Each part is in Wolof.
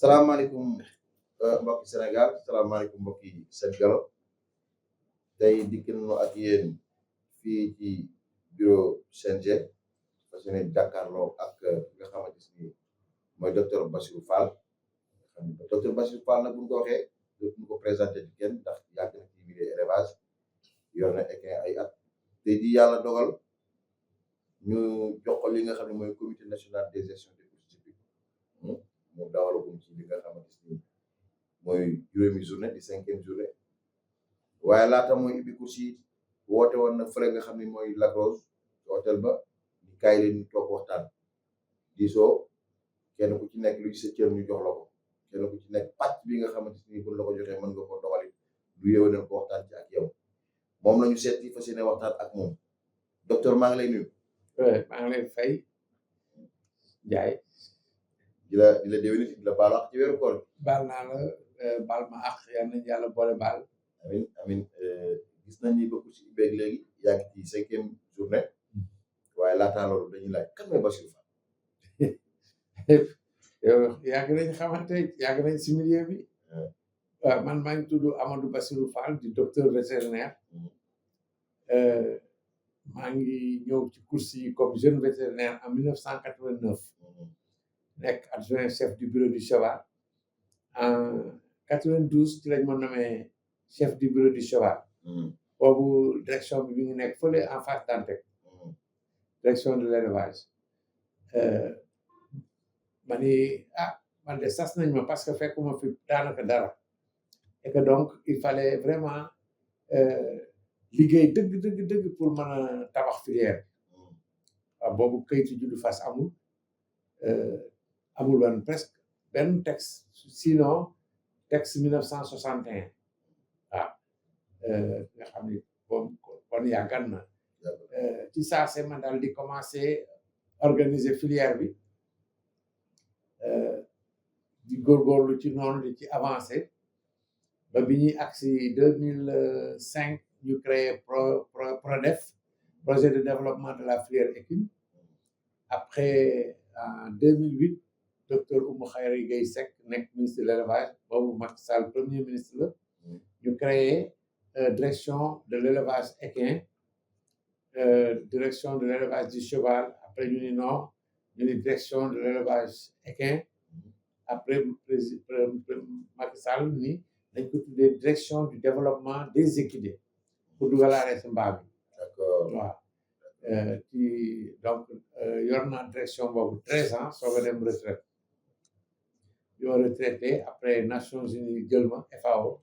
salaamaaleykum mbokki Sénégal salaamaaleykum mbokki Sénégal tey dikk nañu ak yéen fii ci bureau CNG parce que ne jàkkaarloo ak nga xamante ni mooy docteur Bassirou Fall docteur Bassirou Fall nag bu ñu ko waxee dootuñu ko présenté ci kenn ndax yàgg na ci milieu élevage yor na équin ay at tey di yàlla dogal ñu jox ko li nga xam ne mooy comité national des gestion des courses hippiques mu dawalagum ci li nga xamante ni mooy juróomi journée di 5e journée waaye laata mooy ibbi course yi woote woon na fële nga xam ne mooy Lac Rose ci hôtel ba ñu kaay leen ñu toog waxtaan diisoo kenn ku ci nekk lu ci sa cër ñu jox la ko kenn ku ci nekk pàcc bi nga xamante ni buñ la ko joxee mën nga ko doxali du yeewu leen ko waxtaan ci ak yow moom la ñu seet yi fas yéene waxtaan ak moom docteur maa ngi lay nuyu. maa ngi lay fay Ndiaye. di la déwénit di la baal wax ci weeru koor baal naa la baal ma àq yal nañu yàlla boole baal. amin gis nañ ni bokku ci beeg léegi yaa ngi ci 5e journée waaye laataa loolu dañuy laaj kan mooy Bassirou Fall. yow yàgg nañ xamante yàgg nañ si milieu bi. waaw man maa ngi tudd Amadou Bassirou Fall di docteur vétérinaire. maa ngi ñëw ci course yi comme jeune vétérinaire en 1989. nekk adjoint chef du bureau du cheval. en 92 ci lañ ma nommé chef du bureau du cheval. boobu direction bi mi ngi nekk fële en face Dantec. direction de l'élevage. ma ni man de sas nañ ma parce que fekkuma fi daanaka dara. et que donc il fallait vraiment liggéey dëgg pour mën a tabax filière. waaw boobu kayitu juddu fas amul. amul woon presque benn texte sinon texte 1961 waaw nga xam ni kon yàggan na ci saa see man daal di commencer organiser filière bi di góorgóorlu ci noonu di ci avancer ba bi ñuy agsi 2005 ñu créé PRODEF projet de développement de la filière équine. Après en 2008 docteur Oumou Khayri Gaye Seck nekk ministre de l'élevage boobu Macky Sall premier ministre la ñu créé direction de l'élevage équin, direction de l'élevage du cheval. Après ñu ni non ñu ni direction de l'élevage équin. Après Macky Sall ni dañ ko tuddee direction du développement des équidés pour dugalaale si mbaa bi. D'accord waaw donc yor naa direction boobu 13 ans soo ko dem retraite yoo retraité après Nations Unies jël ma FAO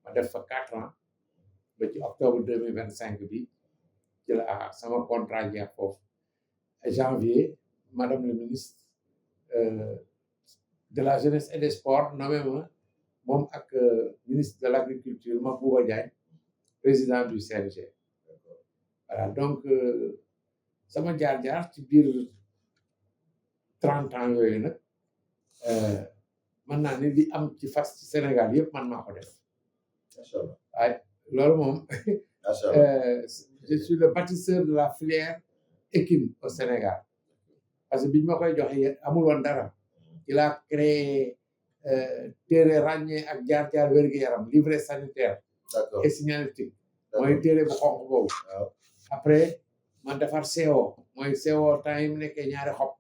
ma def fa 4 ans ba ci octobre 2025 bi ci la sama contrat jeex foofu janvier madame le ministre de la jeunesse et des sports nommé ma moom ak ministre de l'agriculture Mabouba Diagne président du CNG. Voilà donc sama jaar-jaar ci biir 30 ans yooyu nag mën naa ne li am ci fas ci Sénégal yëpp man maa ko def. macha allah waaye loolu moom. macha allah je suis le bâtisseur de la filière équine au Sénégal parce que biñ ma koy joxe amul woon dara. il a créé téere ràññee ak jaar-jaar wér-gu-yaram livret sanitaire. d'accord et signalétique. mooy téere bu xonq boobu. waaw après man defar CO mooy CO temps yi mu nekkee ñaari xob.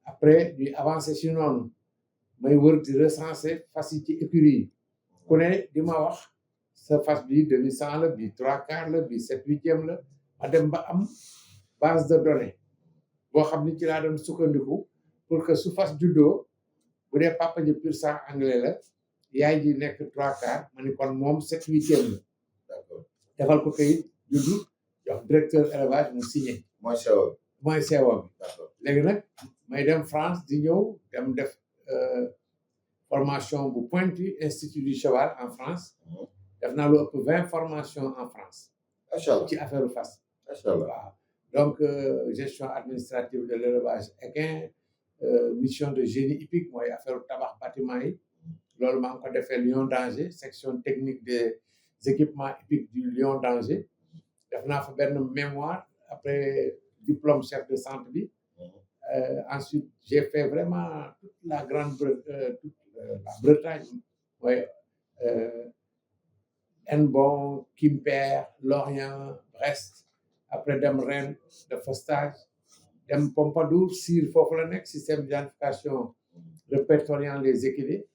après ñuy avancer si noonu may wër di recenser fas yi ci écurie yi ku ne di ma wax sa fas bi demi cent la bi 3/4 la bi 7/8 la ma dem ba am base de données boo xam ni ci laa doon sukkandiku pour que su fas juddoo bu dee papa ji pur sang anglais la yaay ji nekk 3/4 ma ni kon moom 7/8 la. d'accord defal ko kayit juddu jox directeur élevage mu signé. mooy sew mooy CO bi. d'accord léegi nag may dem France di ñëw dem def formation bu pointu institut du cheval en France def naa lu ëpp 20 formations en France. macha allah ci affaire fas. macha allah waaw donc gestion administrative de l'élevage équin mission de génie hippique mooy affaire tabax bâtiment yi loolu maa ngi ko defee Lyon d'Angers section technique des équipements hippiques du Lyon d'Angers def naa fa benn mémoire après diplôme chef de centre bi Ensuite, j'ai fait vraiment toute la la Bretagne. Ouais, Hennebont, Quimper, Lorient, Brest. Après dem Rennes, de stage. Dem Pompadour, SIR, foofu la nekk système d'identification répertoriant les équidés.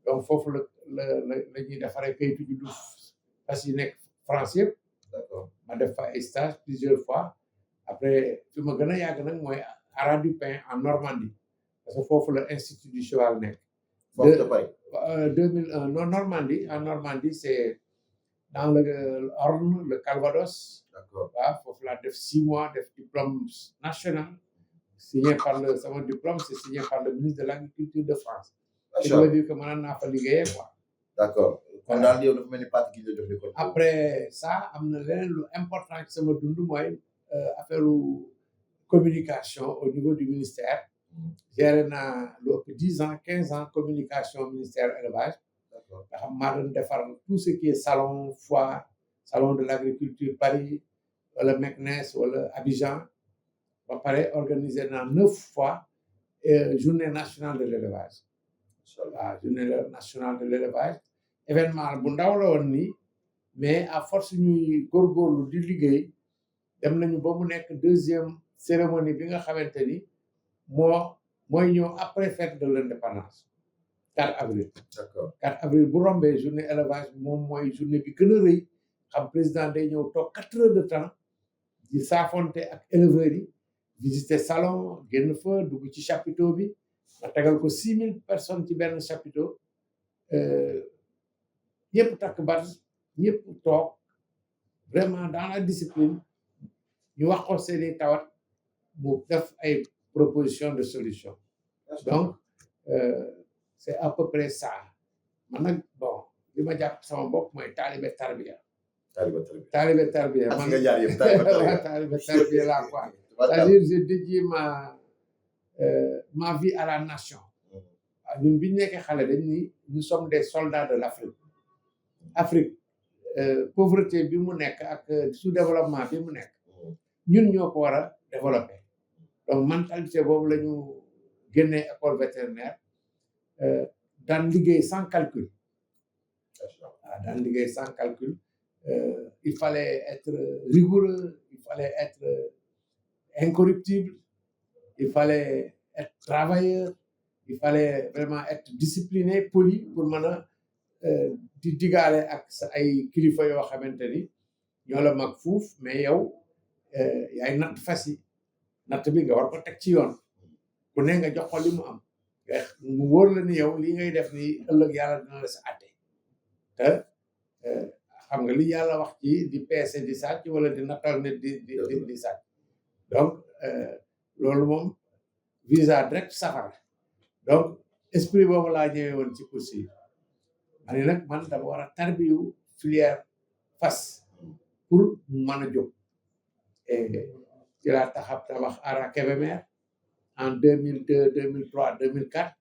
Donc foofu la ñuy defaree kayitu juddu parce que nekk France yëpp. D'accord. Ma def fa ay stage plusieurs fois. Après fi ma gën a yàgg nag mooy Haras du Pin en Normandie parce que foofu la Institut du Cheval nekk. Foofu de Paris. 2001 non Normandie en Normandie c'est dans le Orne le Calvados. D'accord. waaw foofu laa def 6 mois def diplôme national signé par sama diplôme c'est signé par le ministre de l'Agriculture de France. Macha Ça veut Allah. dire que mën naa fa liggéeyee quoi. D'accord. kon daal yow dafa mel ni parti gi la jox l'école. Après ça am na leneen lu important ci sama dund mooy affaire communication au niveau du ministère. Géré naa lu ëpp 10 ans 15 ans communication ministère élevage. D'accord. nga xam maa doon defar tout ce qui est salon foire salon de l'agriculture Paris wala Meknès wala Abidjan ba pare organiser naa 9 fois journée nationale de l'élevage. Macha Allah. waaw journée nationale de l'élevage événement bu ndaw la woon nii mais à force ñuy góorgóorlu di liggéey dem nañu ba mu nekk deuxième cérémonie bi nga xamante ni mooy ñëw après fête de l'indépendance 4 avril. D'accord. 4 avril bu rombee journée élevage moom mooy journée bi gën a rëy xam président day ñëw toog 4 heures de temps di saafonte ak éleveurs yi visiter salon génn fa dugg ci chapiteau bi ma tegal ko 6000 personnes ci benn chapiteau ñëpp takk bat ñëpp toog vraiment dans la discipline ñu wax ko seeni tawat mu def ay proposition de solution. Donc c'est à peu près ça man nag bon li ma jàpp sama bopp mooy taalibe tarbiya. taalibe tarbiya man nga jaar yëpp taalibe tarbiya laa quoi. C'est-à-dire j'ai dédié ma vie à la nation. ñun bi ñu nekkee xale dañ ni nous sommes des soldats de l'Afrique. Afrique pauvreté bi mu nekk ak sous-développement bi mu nekk ñun ñoo ko war a développer. Donc mentalité boobu la ñu génnee école vétérinaire daan liggéey sans calcul. waaw daan liggéey sans calcul. Il fallait être rigoureux, il fallait être incorruptible, il fallait être travailleur, il fallait vraiment être discipliné, poli pour mën a di digaale ak sa ay kilifa yoo xamante ni ñoo la mag fuuf mais yow yaay natt fas yi natt bi nga war ko teg ci yoon ku ne nga jox ko li mu am mu wóor la ni yow li ngay def ni ëllëg yàlla dina la sa àtte te xam nga li yàlla wax ci di peese di sàcc wala di nattal nit di sàcc donc loolu moom visa direct safara donc esprit boobu laa ñëwee woon ci course yi ma ne nag man dama war a tarbiyu filière fas pour mën a jóg et ci laa tabax Ara Kébémer en 2002 2003 2004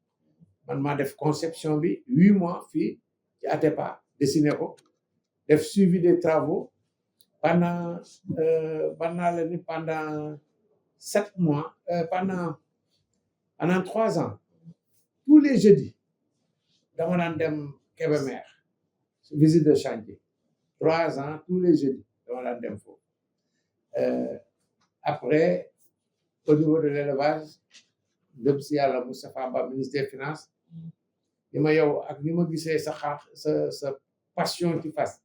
man maa def conception bi 8 mois fii ci Atepa dessiné ko def suivi des travaux pendant pendant 7 mois pendant 3 ans tous les jeudis dama daan dem Kébémer visite de chantier 3 ans tous les jeudis dama daan dem foofu après au niveau de l'élevage dem si yàlla Moustapha Ba ministre des finances ni ma yow ak ni ma gisee sa passion ci fas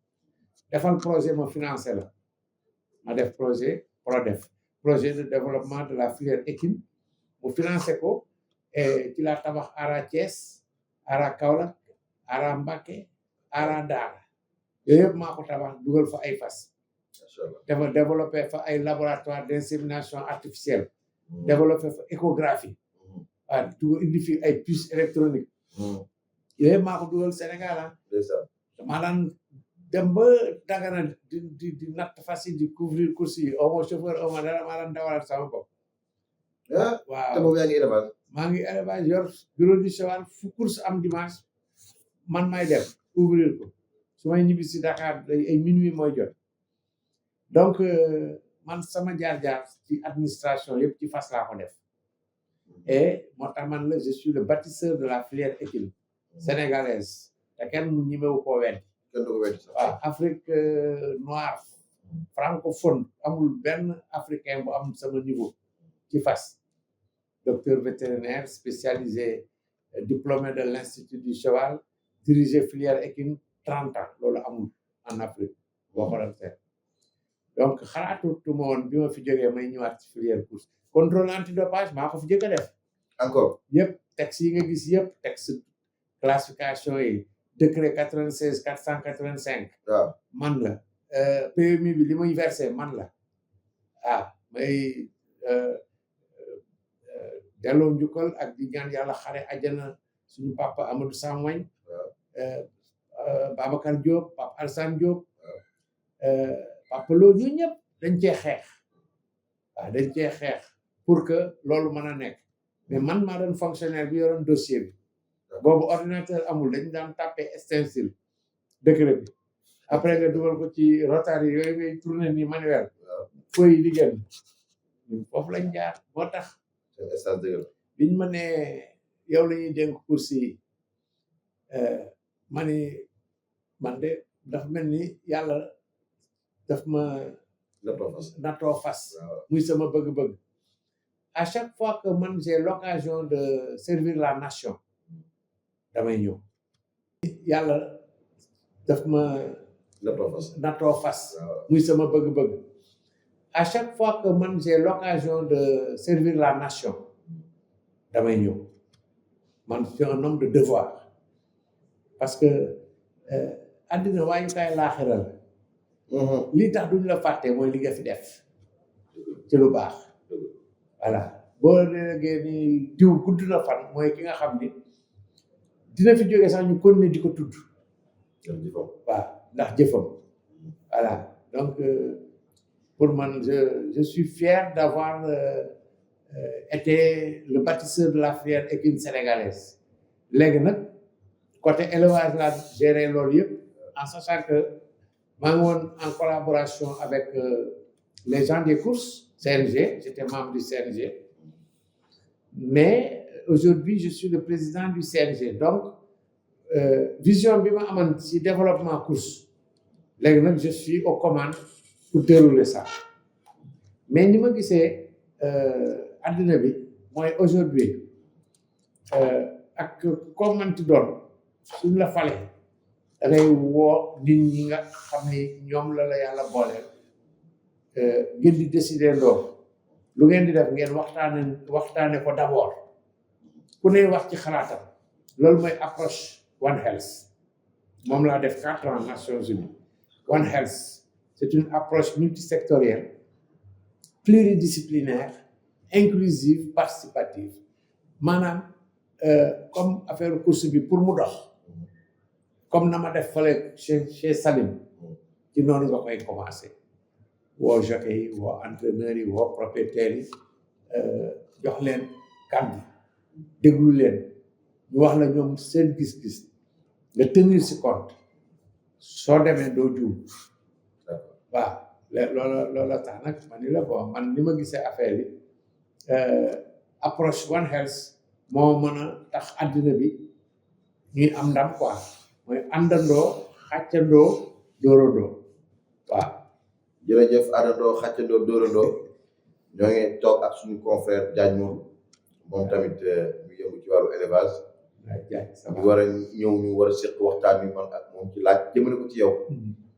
defal projet ma financé la ma def projet PRODEF projet de développement de la filière équine mu financé ko et ci la tabax Ara Thiès Ara Kaolack Ara Mbacké Ara Daara yooyu yëpp maa ko tabax dugal fa ay fas dafa développé fa ay laboratoire d'insémination artificielle développé fa échographie waaw dugal indi fi ay puces électroniques yooyu yëpp maa ko dugal Sénégal maa daan dem ba Dagana di natt fas yi di couvrir course yi au moins chauffeur au moins dara maa daan dawalal sama bopp waaw te boobu yaa ngi élevage maa ngi élevage yor bureau du cheval fu course am dimanche man may dem couvrir ko su may ñibbi si Dakar ay minuit mooy jot donc man sama jaar-jaar ci administration yëpp ci fas laa ko def et moo tax man la je suis le bâtisseur de la filière équine sénégalaise te kenn mu ñemewu koo weddi kenn du ko weddi sax. waaw Afrique noire francophone amul benn africain bu am sama niveau ci fas docteur vétérinaire spécialisé diplômé de l'Institut du cheval dirigé filière équine 30 ans loolu amul en Afrique boo xoolal seet donc xalaatutuma woon bi ma fi jógee may ñëwaat ci filière course contrôle antidopage maa ko fi jëkk a def encore. yëpp texte yi nga gis yëpp texte classification yi décret 96 485 waaw man la PMI bi li muy versé man la may delloo njukkal ak di ñaan yàlla xare àjjana suñu papa Amadou Samwañ Babacar Diop Papa Alassane Diop Papa Lo ñu ñëpp dañ cee xeex dañ cee xeex pour que loolu mën a nekk mais man maa doon fonctionnaire bi yoroon dossier bi boobu ordinateur amul dañ daan tapé stencil décret bi après nga dugal ko ci rotary yooyu ngay tourné ni manuel fooy di génn foofu lañ jaar moo tax biñ ma ne yow la ñuy dénk course yi ma ni man de daf mel ni yàlla daf ma natoo fas muy sama bëgg-bëgg à chaque fois que man j'ai l'occasion de servir la nation damay ñëw yàlla daf ma natoo fas muy sama bëgg-bëgg à chaque fois que man j'ai l'occasion de servir la nation damay ñëw man je suis un homme de devoir parce que àddina waayukaay laaxira la lii tax duñ la fàtte mooy li nga fi def ci lu baax voilà boo déggee ni diw gudd na fan mooy ki nga xam ni dina fi jógee sax ñu continuer di ko tudd waaw ndax jëfam voilà donc pour man je suis fier d'avoir été le bâtisseur de la filière équine sénégalaise léegi nag côté élevage laa géré loolu yëpp en sachant que maa ngi woon en collaboration avec les gens des courses CNG j'étais membre du CNG mais aujourd'hui je suis le président du CNG donc vision bi ma amoon ci développement course léegi nag je suis aux commandes pour dérouler ça mais ni ma gisee adduna bi mooy aujourd'hui ak comme manti doon suñ la fale da ngay woo nit ñi nga xam ni ñoom la yàlla booleel ngeen di décider loolu lu ngeen di def ngeen waxtaane ko d'abord ku ne wax ci xalaatam loolu mooy approche One Health moom laa def 4 ans Nations Unies One Health c'est une approche multisectorielle pluridisciplinaire inclusive participative maanaam comme affaire course bi pour mu dox comme na ma def fale chez Salim ci noonu nga koy commencer woo jockey yi woo entraîneurs yi woo propriétaires yi jox leen kàddu déglu leen ñu wax la ñoom seen gis-gis nga tenir ci compte soo demee doo juum waaw loola tax nag ma ni la bon man ni ma gisee affaire yi approche One Health moo mën a tax àddina bi ñuy am ndam quoi mooy àndandoo xàccandoo dóorandoo waaw jërëjëf àndandoo xàccandoo dóorandoo ñoo ngi toog ak suñu confrère Diagne Mour moom tamit ñu yëngu ci wàllu élevage ñu war a ñëw ñu war a seq waxtaan wi man ak moom ci laaj jëmale ko ci yow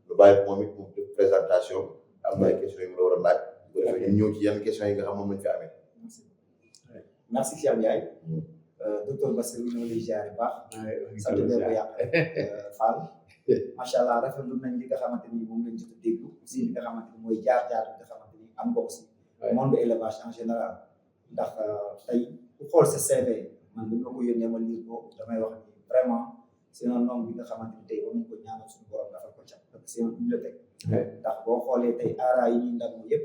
lu bàyyi ko moom it moom def présentation am na ay questions yu mu la war a laaj bu defee ñu ñëw ci yenn questions yi nga xam moom lañ fi amee merci Cheikh Ndiaye docteur Bassirou ñoo lay ziar bu baax sant bee ko yàq Fall macha allah rafetlu nañ li nga xamante ni moom lañ jot a déglu aussi li nga xamante ni mooy jaar-jaar bi nga xamante ni am nga aussi monde élevage en général ndax tey ku xool sa CV man bi ma ko yónnee ma lire ko damay wax ni vraiment c'est un homme bi nga xamante ni tey war nañ ko ñaanal suñu borom dafa ko ca parce que c'est une bibliothèque ndax boo xoolee tey aara yi ñuy ndamoo yëpp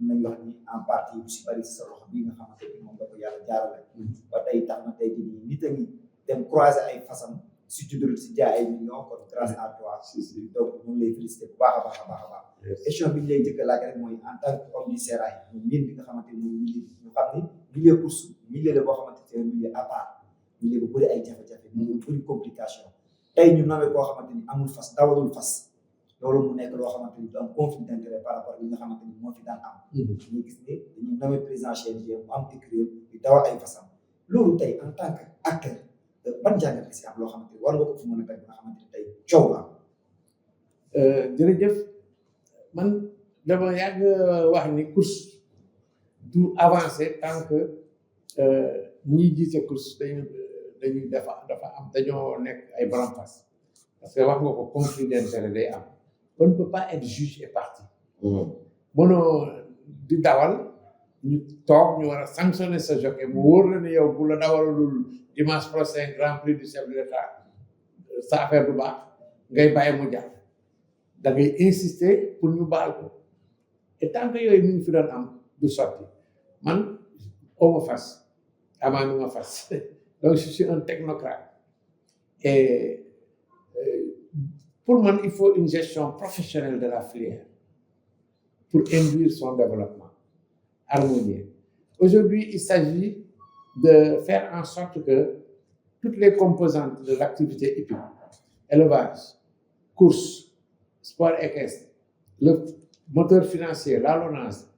nañ wax ni en partie bu si bari si sa loxo bii nga xamante ni moom nga ko yàlla jaarale ba tey tax na tey jii nit a ngi dem croiser ay fasam si juddul si jaay ay millions kon grâce à toi donc ñu ngi lay féliciter bu baax a baax a baax a baax question bi ñu lay njëkk a laaj rek mooy en tant que homme du sérail ñu miin bi nga xamante ni mooy milieu bi ñu xam ni milieu course milieu la boo xamante ni milieu à part milieu bu bëri ay jafe-jafe milieu bu bëri complication tey ñu nawee koo xamante ni amul fas dawalul fas loolu mu nekk loo xamante ni du am conflit d'intérêt par rapport ak li nga xamante ni moo fi daan am. ñu gis ne dañuy nawee président CNG mu am écurie di dawal ay fasam loolu tey en tant que acteur ban jàngat nga si am loo xamante ni war nga ko fi mën a teg nga xamante ni tey coow la. jërëjëf man dama yàgg wax ni course du avancer tant que ñi jiite course dañuy dafa am dañoo nekk ay borom fas parce que wax nga ko conflit d'intérêt day am on ne peut pas être juge et partie. mënoo di dawal ñu toog ñu war a sanctionner sa jockey mu wóor la ne yow bu la dawalul dimanche prochain grand prix du chef de l'État sa affaire du baax ngay bàyyi mu jàpp da ngay insister pour ñu baal ko et tant que yooyu mi ngi fi doon am du sotti man oma fas amaanu ma fas donc je suis un technocrate et pour moi il faut une gestion professionnelle de la filière pour induire son développement harmonieux. Aujourd'hui, il s'agit de faire en sorte que toutes les composantes de l'activité hippique, élevage, course, sport équestre, le moteur financier, la LONASE,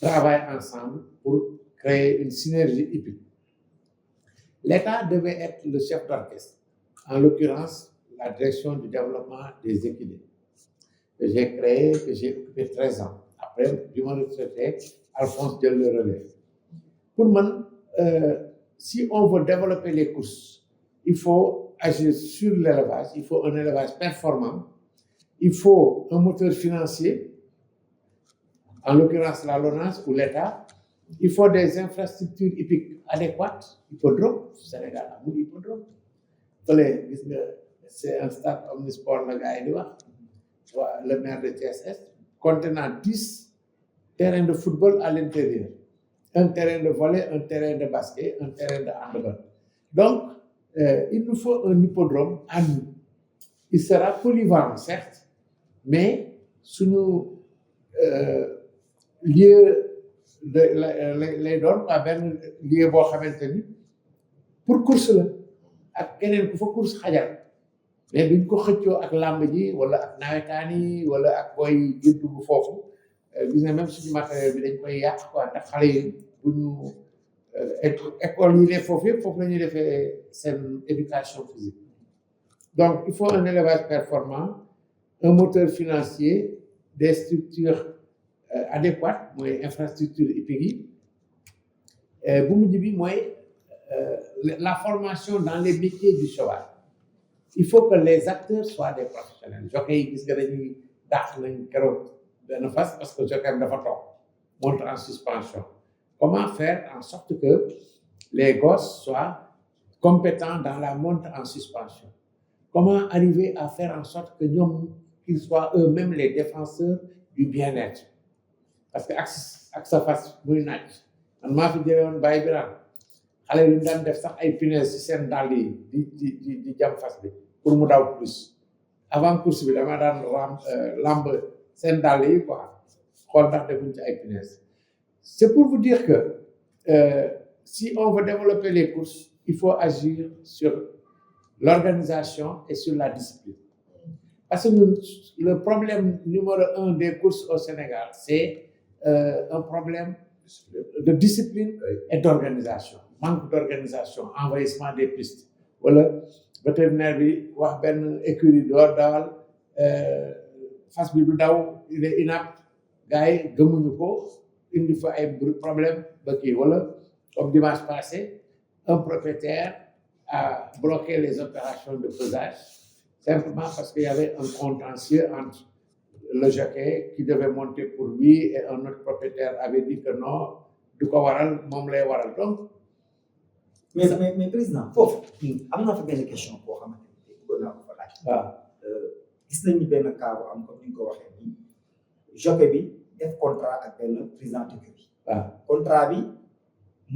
travaillent ensemble pour créer une synergie hippique. L'État devait être le chef d'orchestre, en l'occurrence la direction du développement des équidés, que j'ai créé, que j'ai occupé 13 ans. Après, du moment retraité, Alphonse Diel le relève. Pour moi, si on veut développer les courses, il faut agir sur l'élevage, il faut un élevage performant, il faut un moteur financier, en l'occurrence la LONASE ou l'État, il faut des infrastructures hippiques adéquates, hippodrome, Sénégal amul hippodrome. C'est un stade omnisport, le gars il dit, le maire de TSS, contenant 10 terrains de football à l'intérieur, un terrain de volley, un terrain de basket, un terrain de handball. Donc, il nous faut un hippodrome à nous. Il sera polyvalent, certes, mais sous nos lieux les donne à ben lieu boo xamante ni pour course la ak keneen ku fa course xajal mais duñ ko xëccoo ak làmb ji wala ak nawetaan yi wala ak booy juddu bu foofu gis nga même suñu matériel bi dañ koy yàq quoi ndax xale yi bu ñu école yi ne foofu yëpp foofu la ñuy defee seen éducation physique donc il faut un élevage performant un moteur financier des structures adéquates mooy infrastructure hippique yi bu mujj bi mooy la formation dans les métiers du cheval. Il faut que les acteurs soient des professionnels. Jockey yi gis nga dañuy dàq nañ keroog benn fas parce que jockey am dafa toog monte en suspension. Comment faire en sorte que les gosses soient compétents dans la monte en suspension? Comment arriver à faire en sorte que ñoom qu'ils soient eux-mêmes les défenseurs du bien-être? Parce que ak sa fas muy naaj man maa fi jëlee woon Baye Birane xale yi daan def sax ay punaises ci seen dàll yi di jam fas bi pour mu daw plus avant course bi dama daan lamb seen dàll yi quoi xool ndax defuñ ci ay punaises. C'est pour vous dire que si on veut développer les courses il faut agir sur l'organisation et sur la discipline parce que le problème numéro 1 des courses au Sénégal c'est un problème de discipline et d'organisation. Manque d'organisation, envahissement des pistes. Voilà, vétérinaire bi wax benn écurie door dawal fas bi du daw il est inapte gars yi gëmuñu ko indi fa ay problème ba kii wala comme dimanche passé un propriétaire a bloqué les opérations de pesage simplement parce qu'il y avait un contentieux entre le jockey qui devait monter pour lui et un autre propriétaire avait dit que non du ko waral moom lay waral donc. mais président foofu. am na fa benn question boo xamante ni bëgg naa ko fa laaj. waaw gis nañu benn cas bu am comme ni nga ko waxee nii jockey bi def contrat ak benn président d'écurie. waaw contrat bi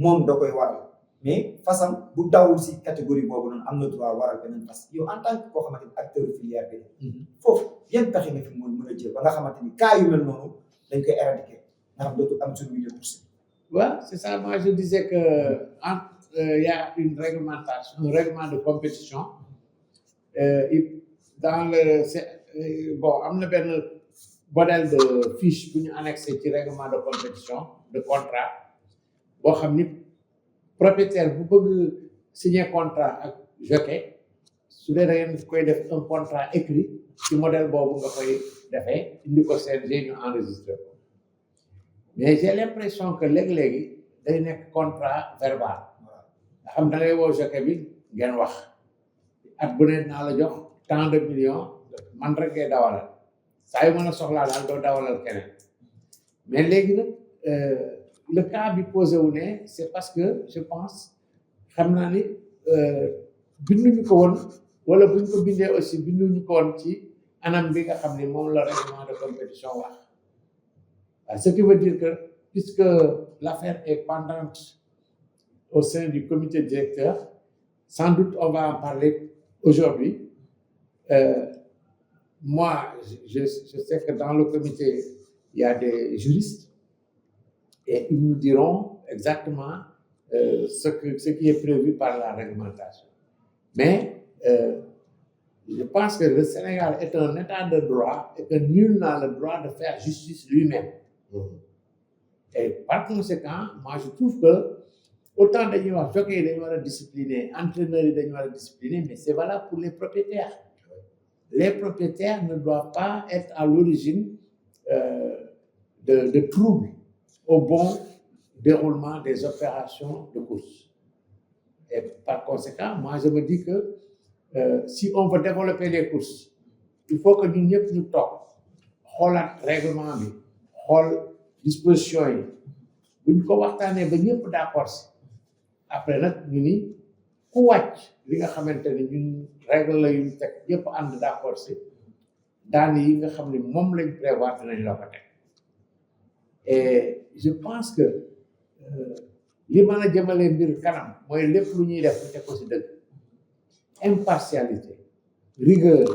moom da koy waral mais fasam bu dawul si catégorie boobu noonu am na droit waral beneen fas yow en tant que koo xamante ni acteur filière bi foofu yan pexe nga fi mën a jël ba nga xamante ni cas yu mel noonu dañ koy éradiquer nga xam dootul am suñu milieu course. Ouais, c'est ça. Moi, je disais que il y a une réglementation, un règlement de compétition. Dans le, bon, am na benn modèle de fiche bu ñu annexé ci règlement de compétition de contrat boo xam ni propriétaire bu bëgg signer contrat ak jockey su dee da ngeen koy def un contrat écrit ci modèle boobu nga koy defee indi ko CNG ñu enregistré ko mais j'ai l'impression que léegi-léegi day nekk contrat verbal nga xam da ngay woo jockey bi ngeen wax at bu ne naa la jox tant de millions man rek ngay dawalal saa yu mën a soxlaa daal doo dawalal keneen mais léegi nag le cas bi posé wu ne c'est parce que je pense xam naa ni binduñu ko woon wala buñ ko bindee aussi binduñu ko woon ci anam bi nga xam ni moom la règlement de compétition wax ce qui veut dire que puisque l'affaire est pendante au sein du comité directeur sans doute on va en parler aujourd'hui. Moi, je sais que dans le comité, il y a des juristes et ils nous diront exactement ce qui est prévu par la réglementation. Mais je pense que le Sénégal est un état de droit et que nul n'a le droit de faire justice lui-même. Et par conséquent, moi je trouve que autant dañuy wax jockey yi dañu war a discipliner entraîneurs yi dañu war a discipliner mais c'est valable pour les propriétaires. Les propriétaires ne doivent pas être à l'origine de troubles au bon déroulement des opérations de course. Et par conséquent, moi je me dis que si on veut développer les courses, il faut que ñun ñëpp ñu toog xoolaat règlement bi xool disposition yi bu ñu ko waxtaanee ba ñëpp d'accord si après nag ñu ni ku wàcc li nga xamante ne ñun règle la yu teg ñëpp ànd d'accord si daan yi nga xam ne moom lañ prévoir dinañ la ko teg et je pense que li mën a jëmale mbir kanam mooy lépp lu ñuy def ñu teg ko si dëgg impartialité rigueur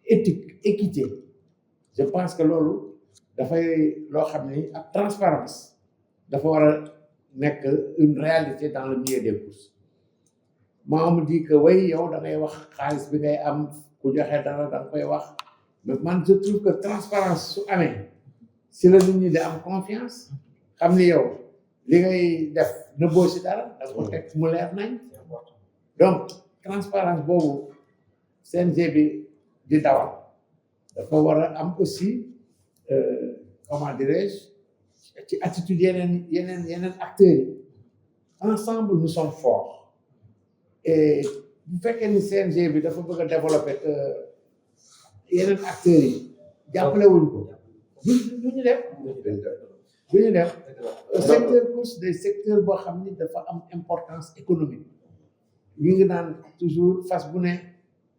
éthique équité je pense que loolu dafay loo xam ni ak transparence dafa war a nekk une réalité dans le milieu des courses moi on me dit que way yow da ngay wax xaalis bi ngay am ku joxe dara da nga koy wax mais man je trouve que transparence su amee si la nit ñi di am confiance xam ni yow li ngay def nëbboo si dara da nga ko teg mu leer nañ donc transparence boobu CNG bi di dawal dafa war a am aussi comment dirais-je ci attitude yeneen acteurs yi ensemble nous sommes forts et bu fekkee ni CNG bi dafa bëgg a développer que yeneen acteurs yi jàppale wuñ ko du ñu def secteur course des secteurs boo xam ni dafa am importance économique ñu ngi naan toujours fas bu ne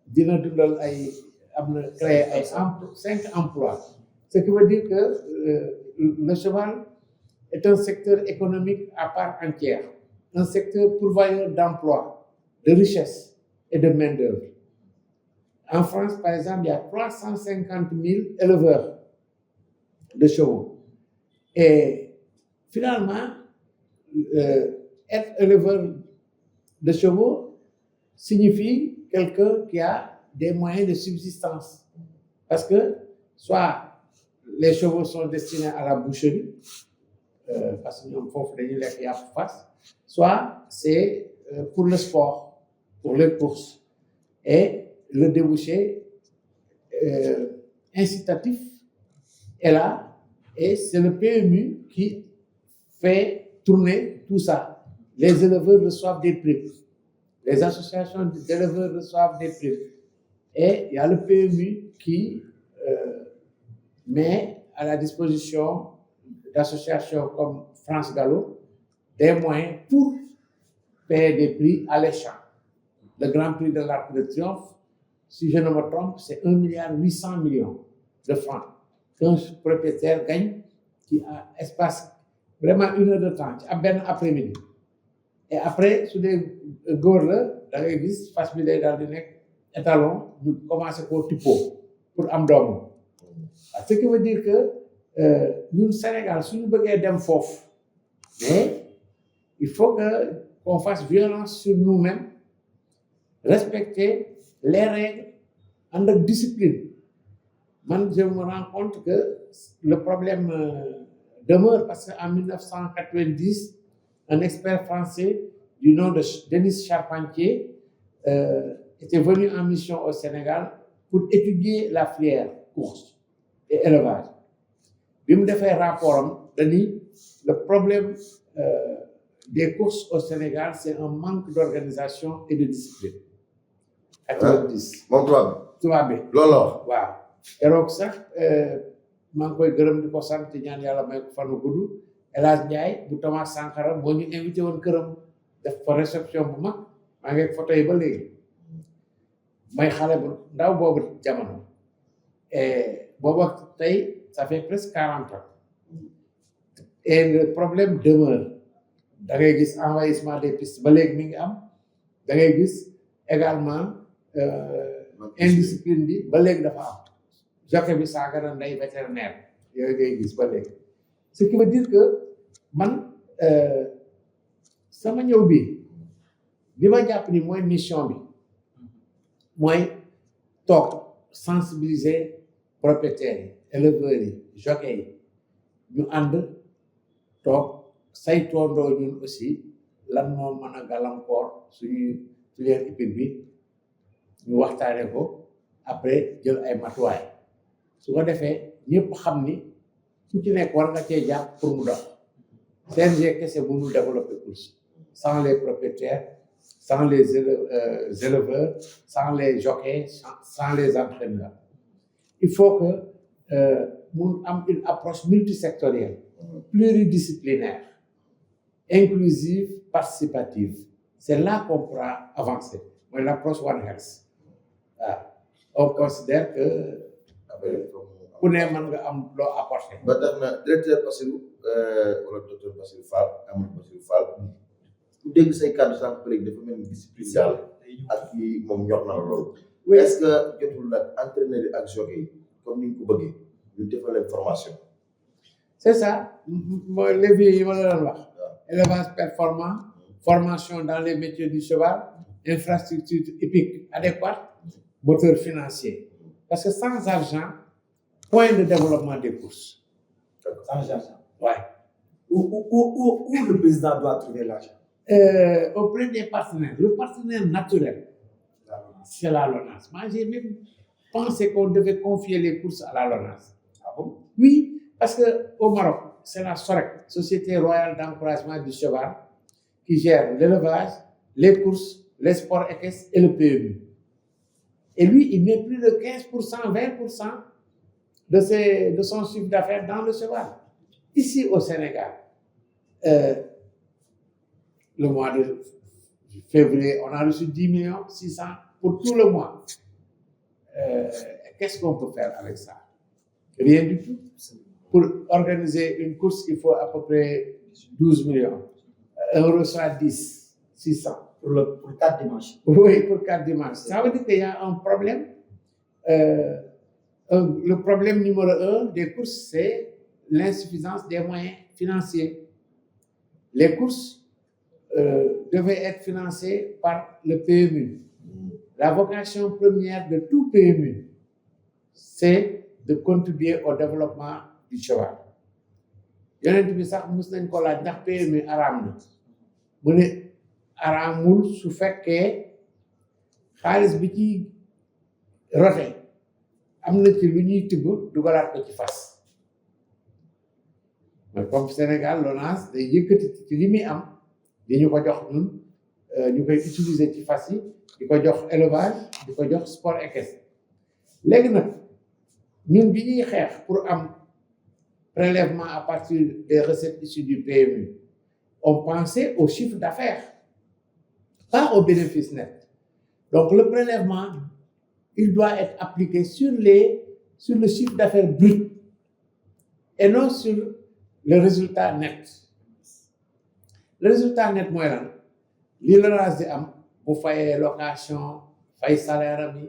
dina dundal ay am na créer ay 5 emplois ce qui veut dire que le cheval est un secteur économique à part entière, un secteur pourvoyeur d'emplois, de richesses et de main-d'œuvre. En France, par exemple, il y a 350 000 éleveurs de chevaux. Et finalement, être éleveur de chevaux signifie quelqu'un qui a des moyens de subsistance. Parce que soit les chevaux sont destinés à la boucherie, parce que ñoom foofu dañuy lekk yàpp fas, soit c'est pour le sport, pour les courses. Et le débouché incitatif est là, et c'est le PMU qui fait tourner tout ça. Les éleveurs reçoivent des primes, les associations d'éleveurs reçoivent des primes, et il y a le PMU qui met à la disposition d'associations comme France Gallo des moyens pour payer des prix alléchants. Le Grand Prix de l'Arc de Triomphe, si je ne me trompe, c'est 1,8 milliard de francs qu'un propriétaire gagne qui a espace vraiment 1 heure de temps, à ben après-midi. et après su dee góor la da ngay gis fas bi day daal di nekk étalon ñu commencé koo tippoo pour am doom ce qui veut dire que ñun Sénégal suñu bëggee dem foofu mais il faut que qu'on fasse violence sur nous-mêmes respecter les règles ànd ak discipline man je me rends compte que le problème demeure parce qu'en 1990 un expert français du nom de Denis Charpentier était venu en mission au Sénégal pour étudier la filière course et élevage bi mu defee rapport am dani le problème des courses au Sénégal c'est un manque d'organisation et de discipline. 90 moom tubaab bi loolu waaw keroog sax maa ngi koy gërëm di ko sant ñaan yàlla may ko fanu gudd El Hadj Ndiaye bu Thomas Sankara moo ñu invité woon këram def fa réception bu mag maa ngi photo yi ba léegi may xale bu ndaw boobu jamono et boobu tey ça fait presque 40 ans et le problème demeure da ngay gis envahissement des pistes ba léegi mi ngi am da ngay gis également indiscipline bi ba léegi dafa am jockey bi saaga na ndey vétérinaire yooyu ngay gis ba léegi ce qui veut dire que man sama ñëw bi ma jàpp ni mooy mission bi mooy toog sensibiliser propriétaires yi éleveurs yi jockey yi ñu ànd toog saytoondoo ñun aussi lan moo mën a gàllankoor suñuy filière hippique bi ñu waxtaane ko après jël ay matuwaay su ko defee ñëpp xam ni ku ci nekk war nga cee jàpp pour mu dox CNG kese mënul développer course sans les propriétaires sans les éleveurs sans les jockeys sans les entraîneurs il faut que mun am une approche multisectorielle pluridisciplinaire inclusive participative c'est là qu'on pourra avancer mooy l'approche One Health waaw on considère que ku ne mën nga am loo apporté. ba tax na directeur Bassirou wala docteur Bassirou Fall Amadou Bassirou Fall ku dégg say kàddu sànq ba léegi dafa mel ni discipline daal ak yi moom ñor na la loolu. est-ce que jotul nag entraîneur yi ak jockey yi comme ni ñu ko bëggee ñu defal leen formation. c'est ça mooy levier yi ma la doon wax. élevage performant formation dans les métiers du cheval infrastructure hippique adéquate moteur financier parce que sans argent point de développement des courses. Sans argent. Ouais. Où le président doit trouver l'argent? Auprès des partenaires. Le partenaire naturel, c'est la LONASE. Moi, j'ai même pensé qu'on devait confier les courses à la LONASE. Ah bon? Oui, parce que au Maroc, c'est la SOREC, Société Royale d'Encouragement du Cheval, qui gère l'élevage, les courses, les sports équestres et le PMU. Et lui, il met plus de 15%, 20% de son chiffre d'affaires dans le cheval. Ici au Sénégal, le mois de février, on a reçu 10 millions 600 pour tout le mois. Qu'est-ce qu'on peut faire avec ça? Rien du tout. Pour organiser une course, il faut à peu près 12 millions. On reçoit 10, 600. Pour 4 dimanches. Oui, pour 4 dimanches. Ça veut dire qu'il y a un problème. Le problème numéro 1 des courses, c'est l'insuffisance des moyens financiers. Les courses devaient être financées par le PMU. La vocation première de tout PMU, c'est de contribuer au développement du cheval. Yonent bi sax mus nañ ko laaj ndax PMU araam na mu ne araamul su fekkee xaalis bi ci rote am na ci lu ñuy tibb dugalaat ko ci fas mais comme Sénégal LONASE day yëkkati ci li muy am di ñu ko jox ñun ñu koy utiliser ci fas yi di ko jox élevage di ko jox sport équestre léegi nag ñun bi ñuy xeex pour am prélèvement à partir des recettes issues du PMU on pensait au chiffre d'affaires pas au bénéfice net donc le prélèvement il doit être appliqué sur le chiffre d'affaires brut et non sur le résultat net le résultat net mooy lan li LONASE di am bu fayee location fay salaire am yi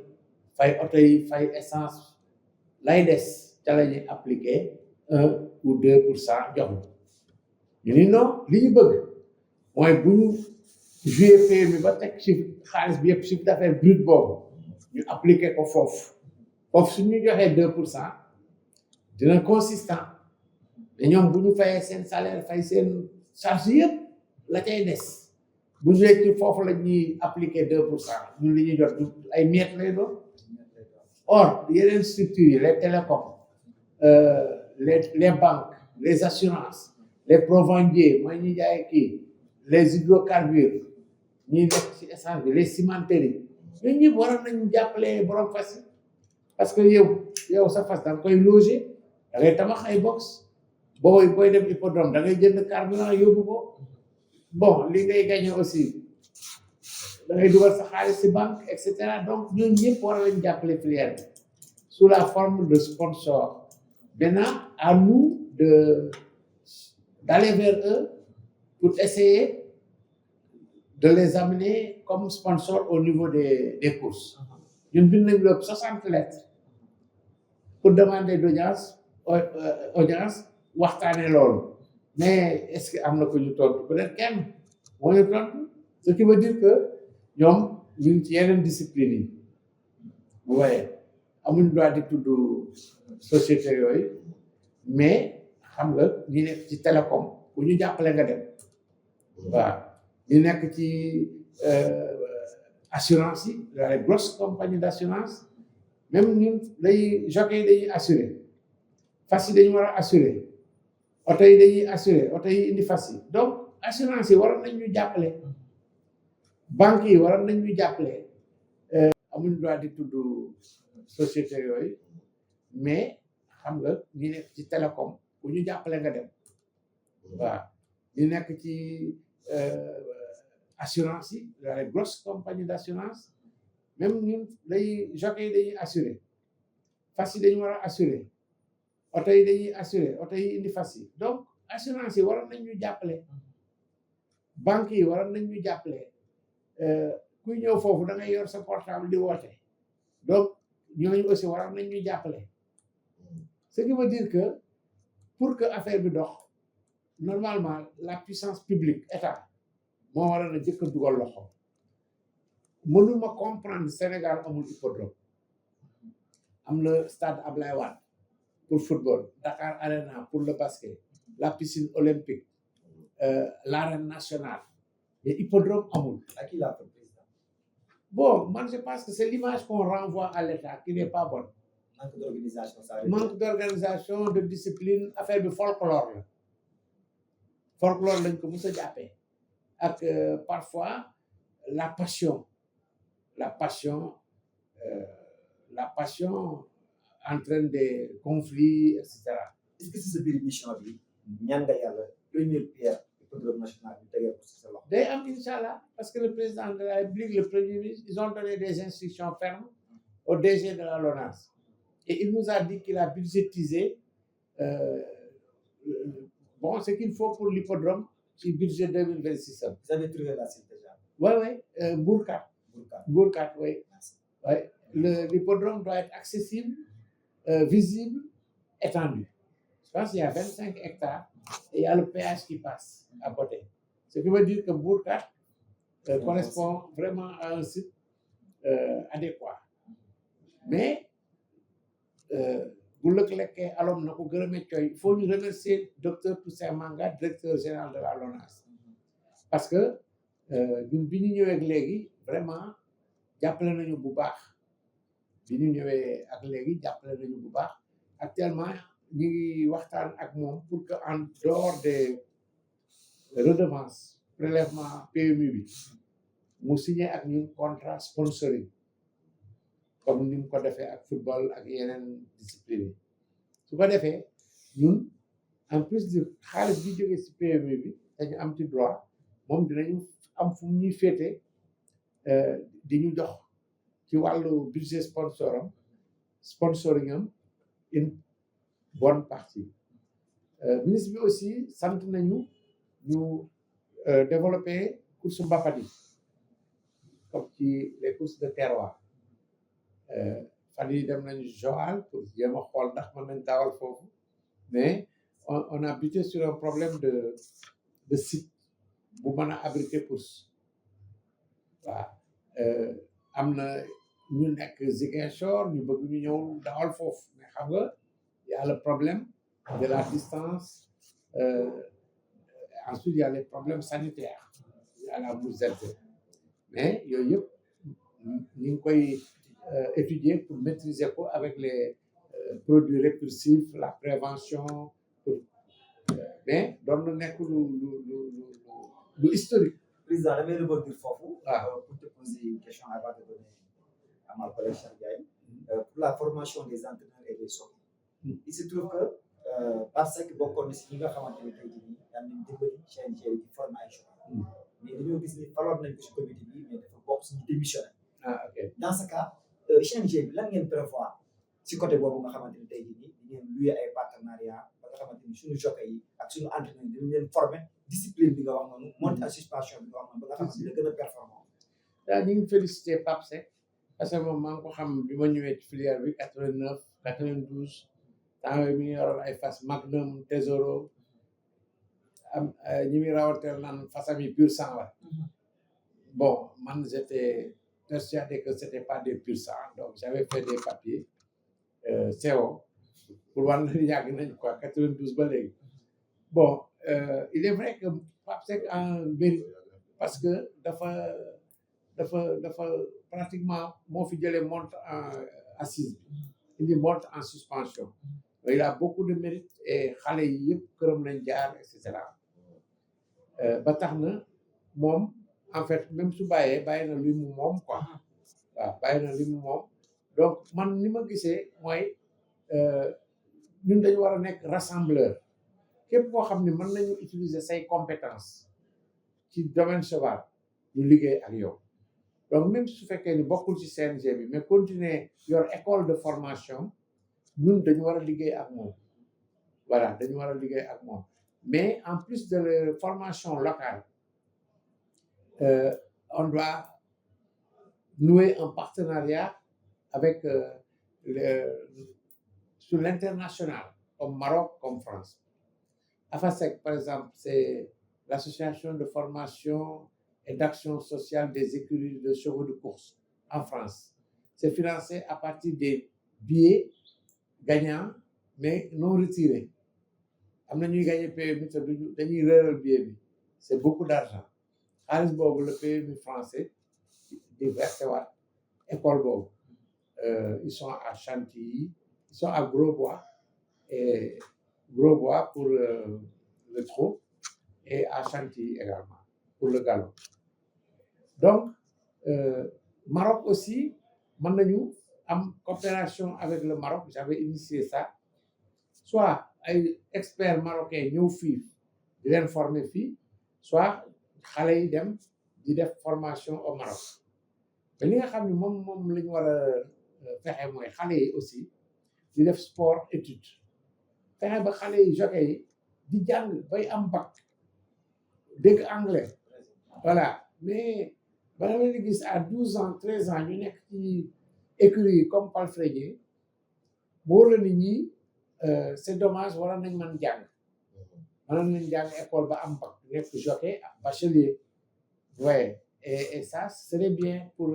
fay oto yi fay essence lay des ca la ñuy appliquer 1 ou 2% jox ñu ni non li ñu bëgg mooy bu ñu joué PMI ba teg chiffre xaalis bi yëpp chiffre d'affaires brut boobu ñu appliquer ko foofu su ñu joxee 2% dina consistant mais ñoom bu ñu fayee seen salaire fay seen charge yëpp la cay des bu ñu ci foofu la ñuy appliquer 2% ñun li ñuy jot ay miettes lay doon or yeneen structures yi les télécoms les banques les assurances les provendiers mooy ñi jaay kii les hydrocarbures ñi nekk ci essence bi les cimenteries ñun ñëpp waroon nañu jàppale borom fas yi parce que yow sa fas da nga koy loger da ngay tabax ay box booy dem hippodrome da ngay jënd carburant yóbbu ko bon li ngay gagné aussi da ngay dugal sa xaalis ci banque et cetera donc ñun ñëpp war nañu jàppale filière bi sous la forme de sponsor maintenant à nous d'aller vers eux pour essayer de les amener comme sponsor au niveau des courses ñun bind nañu lépp 60 lettres pour demander audience waxtaane loolu mais est-ce que am na ko ñu tontu peut-être kenn moo ñu tontu ce qui veut dire que ñoom ñu ngi ci yeneen discipline yi bu waaye amuñ droit di tudd société yooyu mais xam nga ñi nekk ci télécom bu ñu jàppale nga dem waaw ñi nekk ci assurance yi les grosses compagnies d'assurance même ñun jockey yi dañuy assuré fas yi dañu war a assuré oto yi dañuy assuré oto yi indi fas yi donc assurance yi waroon nañ ñu jàppale banque yi waroon nañ ñu jàppale amuñ droit di tudd société yooyu mais xam nga ñi nekk ci télécom bu ñu jàppale nga dem waaw ñi nekk ci assurance yi les grosses compagnies d'assurance même ñun jockey yi dañuy assuré fas yi dañu war a assuré oto yi dañuy assuré oto yi indi fas yi donc assurance yi waroon nañ ñu jàppale banque yi waroon nañ ñu jàppale kuy ñëw foofu da ngay yor sa portable di woote donc ñooñu aussi waroon nañ ñu jàppale ce qui veut dire que pour que affaire bi dox normalement la puissance publique état moo waroon a jëkk a dugal loxo mënuma comprendre Sénégal amul hippodrome am na stade Ablaye Wade pour football Dakar Arena pour le basket la piscine olympique l'arène nationale mais hippodrome amul. À qui la président? Bon, moi je pense que c'est l'image qu'on renvoie à l'État qui n'est pas bonne. Manque d'organisation, ça Manque d'organisation, de discipline, affaire de folklore la folklore lañ ko mës a jàppee ak parfois la passion entraîne des conflits et cetera. Est-ce que c'est sa biir mission bi ñaan nga yàlla première pierre hippodrome national bi tegee ko ci sa loxo? day am inchallah parce que le président de la République le premier ministre ils ont donné des instructions fermes au DG de la LONASE et il nous a dit qu'il a budgétisé ce qu'il faut pour l'hippodrome ci budget 2026 am. Vous avez trouvé la cible déjà? Oui, Mbourkat, oui. Ouais. L'hippodrome doit être accessible, visible, étendu. Je pense qu'il y a 25 hectares et il y a le péage qui passe à côté. Ce qui veut dire que Mbourkat correspond vraiment à un site adéquat. Mais bu lëkk lekkee alom na ko gërëme coy il faut ñu remercier docteur Toussaint Manga directeur général de la LONASE parce que ñun bi ñu ñëwee ak léegi vraiment jàppale nañu bu baax actuellement ñu ngi waxtaan ak moom pour que en dehors des redevances prélèvement PMU bi mu signé ak ñun contrat sponsoring comme ni mu ko defee ak football ak yeneen discipline su ko defee ñun en plus de xaalis bi jógee ci PMU bi dañu am ci droit moom dinañu am fu ñuy féete di ñu jox ci wàllu budget sponsoring am une bonne partie ministre bi aussi sant nañu ñu développer course mbapat yi comme ci les courses de terroir fan yi dem nañu Joal pour jéem a xool ndax mën nañ dawal foofu mais on a buté sur un problème de site bu mën a abriter course waaw am na ñu nekk Ziguinchor ñu bëgg ñu ñëw dawal foofu mais xam nga y a le problème de la distance ensuite il y a les problèmes sanitaires à la Mouzette mais yooyu yëpp ñu ngi koy étudier pour maîtriser ko avec les produits répressifs la prévention pour mais doon na nekk lu historique. Président damay rebondir foofu. waaw pour te poser une question avant de donner à ma collègue Cheikh Ndiaye. Pour la formation des entraîneurs et des sorties. Il se trouve que parce que bokkoon na si ñi nga xamante ne tey jii nii daan nañ dimbali CNG di former ay joueurs. mais dañoo gis ni faloon nañ ko si comité bi mais dafa bokk suñu démissionné. ok dans ce cas CNG bi lan ngeen prévoir si côté boobu nga xamante ni tey jii nii di ngeen loué ay partenariat ba nga xamante ni suñu jockey yi ak suñu entraîneur yi dañu leen former discipline bi nga wax noonu monte à suspension bi nga wax noonu ba nga xamante ni gën a performant. daal ñu ngi félicité Pape Seck parce que moom maa ngi ko xam bi ma ñëwee ci filière bi 89 92 temps yooyu mi ngi yoroon ay fas Magnum Tesoro am ñi muy rawateel naan fasam yi pur sang la bon man j'étais persuadé que c'était pas des pur sang donc j'avais fait des papiers CO pour war na yàgg nañ quoi 92 ba léegi bon il est vrai que Pape Seck en mérite parce que dafa pratiquement moo fi jëlee monte en assise bi indi monte en suspension il a beaucoup de mérite et xale yi yëpp këram lañ jaar et cetera ba tax na moom en fait même su bàyyi na li mu moom quoi waaw bàyyi na li mu moom donc man ni ma gisee mooy ñun dañu war a nekk rassembleur képp koo xam ne mën nañu utiliser say compétences ci domaine cheval ñu liggéey ak yow donc même su fekkee ni bokkul ci CNG bi mais continuer yor école de formation ñun dañu war a liggéey ak moom voilà dañu war a liggéey ak moom mais en plus de la formation locale on doit nouer un partenariat avec sur l'international comme Maroc comme France. AFASEC par exemple c'est l'association de formation et d'action sociale des écuries de chevaux de course en France. C'est financé à partir des billets gagnants mais non retirés. am na ñuy gagné PMI te dañuy réeral billet bi c'est beaucoup d'argent xaalis boobu le PMI français di versé waat école boobu ils sont à Chantilly ils sont à Grosbois et Grosbois pour le trot et à Chantilly également pour le galop donc Maroc aussi mën nañu am coopération avec le Maroc j'avais initié ça soit ay experts marocains ñëw fii di leen former fii soit xale yi dem di def formation au Maroc mais li nga xam ne moom la ñu war a fexe mooy xale yi aussi di def sport étude fexe ba xale yi jockey yi di jàng bay am bac dégg anglais voilà mais ba nga leen di gis à 12 ans 13 ans ñu nekk ci écurie yi comme palefrenier boo la nit ñi c'est dommage waroon nañ mën jàng école ba am bac nekk jockey bachelier ouais et ça serait bien pour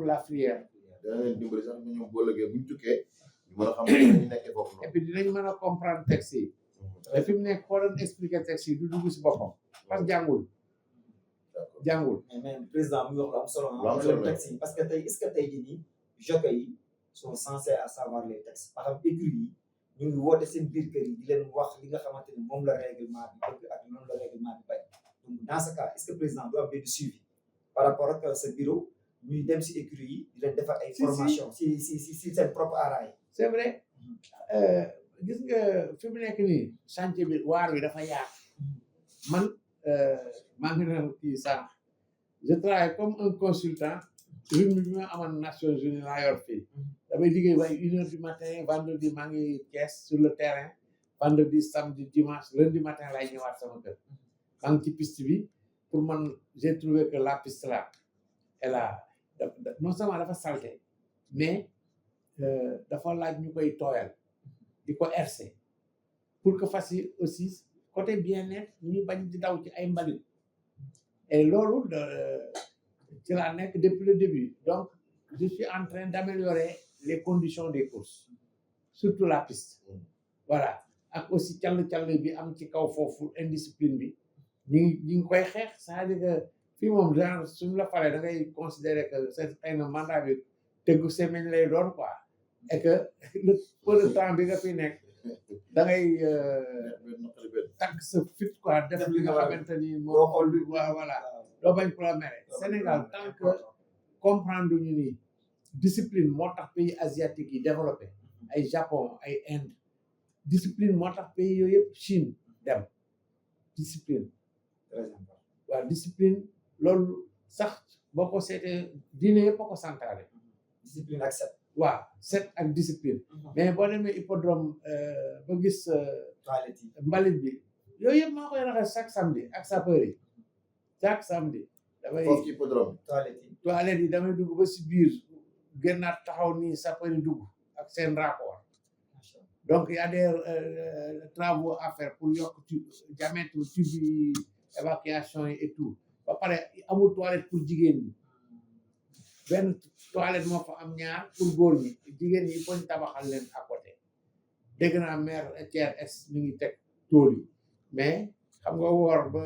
la filière. dana leen dimbali sax ñu ñëw boo lëggee buñ tukkee ñu mën a xam ne ñu nekkee foofu et puis dinañ mën a comprendre texte yi te fi mu nekk koo doon expliquer texte yi du dugg si boppam parce que jàngul mais président mu wax lu am solo texte yi parce que tey est-ce que tey jii nii jockey yi sont censés à savoir les textes par exemple écurie yi ñu ngi woote seen biir kër yi di leen wax li nga xamante ni moom la règlement bi bëgg ak noonu la règlement bi bañ donc dans ce cas est-ce que président doit am benn suivi par rapport ak sa bureau ñuy dem si écurie yi di leen defar ay formation si seen propre aaraay. c'est vrai gis nga fi mu nekk nii chantier bi waar wi dafa yaatu man maa ngi naan kii sànq je travaille comme un consultant rythme bi ma amoon Nations Unies laa yor fii damay liggéey ba 1h du matin vendredi maa ngi Thiès sur le terrain vendredi samedi dimanche lundi matin laay ñëwaat sama kër maa ngi ci piste bi pour man j'ai trouvé que la piste là elle a non seulement dafa salté mais dafa laaj ñu koy tooyal di ko herser pour que fas yi aussi côté bien-être ñu bañ di daw ci ay mbalit et loolu ci laa nekk depuis le début donc je suis en train d'améliorer les conditions des courses surtout la piste voilà ak aussi call bi am ci kaw foofu indiscipline bi ñu ngi koy xeex c'est-à-dire que fii moom genre suñu la falee da ngay considérer que c'est xëy na mandat bi tegu semaine lay doon quoi et que le peu de temps bi nga fi nekk da ngay takk sa fit quoi def li nga xamante ni moo waaw voilà doo bañ ko la mere Sénégal tant que comprendre ñu ni discipline moo tax pays asiatique yi développé ay Japon ay Inde discipline moo tax pays yooyu yëpp Chine dem discipline waaw discipline loolu sax boo ko seetee diine yëpp a ko santaale discipline ak set waaw set ak discipline mais boo demee hippodrome ba gis mbalit bi yooyu yëpp maa koy raxas chaque samedi ak sapeur yi chaque samedi damay foofu ci hippodrome toilette yi damay dugg ba si biir gënnaat taxaw nii sapeur yi dugg ak seen rapport donc il y a des travaux à faire pour yokk diamètre tube yi évacuation yi et tout ba pare amul toilette pour jigéen ñi benn toilette moo fa am ñaar pour góor ñi jigéen ñi il faut ñu tabaxal leen à côté dégg naa maire Thiès est mi ngi teg tool yi mais xam nga woor ba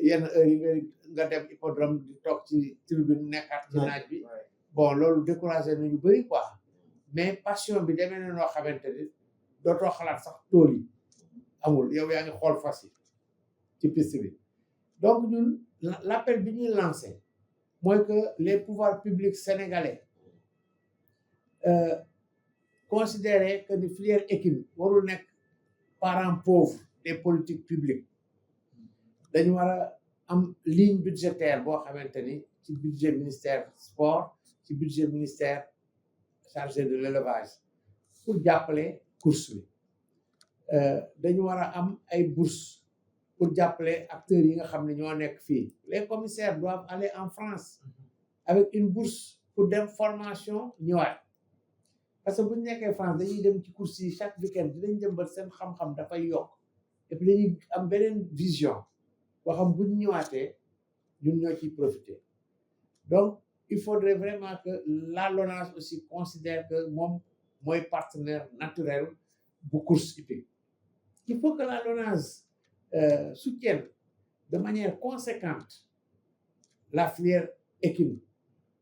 yenn heure yi nga dem hippodrome di toog ci tribune nekkaat ci naaj bi bon loolu découragé nañu bëri quoi mais passion bi demee na noo xamante ni dootoo xalaat sax tool yi amul yow yaa ngi xool fas yi ci piste bi donc ñun l'appel bi ñuy lancé mooy que les pouvoirs publics sénégalais considérer que ni filière équine warul nekk parent pauvre des politiques publiques dañu war a am ligne budgétaire boo xamante ni ci budget ministère sport ci budget ministère chargé de l'élevage pour jàppale course bi dañu war a am ay bourses pour jàppale acteurs yi nga xam ne ñoo nekk fii les commissaires doivent aller en France avec une bourse pour dem formation ñëwaat parce que bu ñu nekkee France dañuy dem ci course yi chaque week-end dinañ dem ba seen xam-xam dafay yokk et puis dañuy am beneen vision boo xam bu ñu ñëwaatee ñun ñoo ciy profiter donc il faudrait vraiment que la LONASE aussi considère que moom mooy partenaire naturel bu course hippique il faut que la LONASE soutienne de manière conséquente la filière équine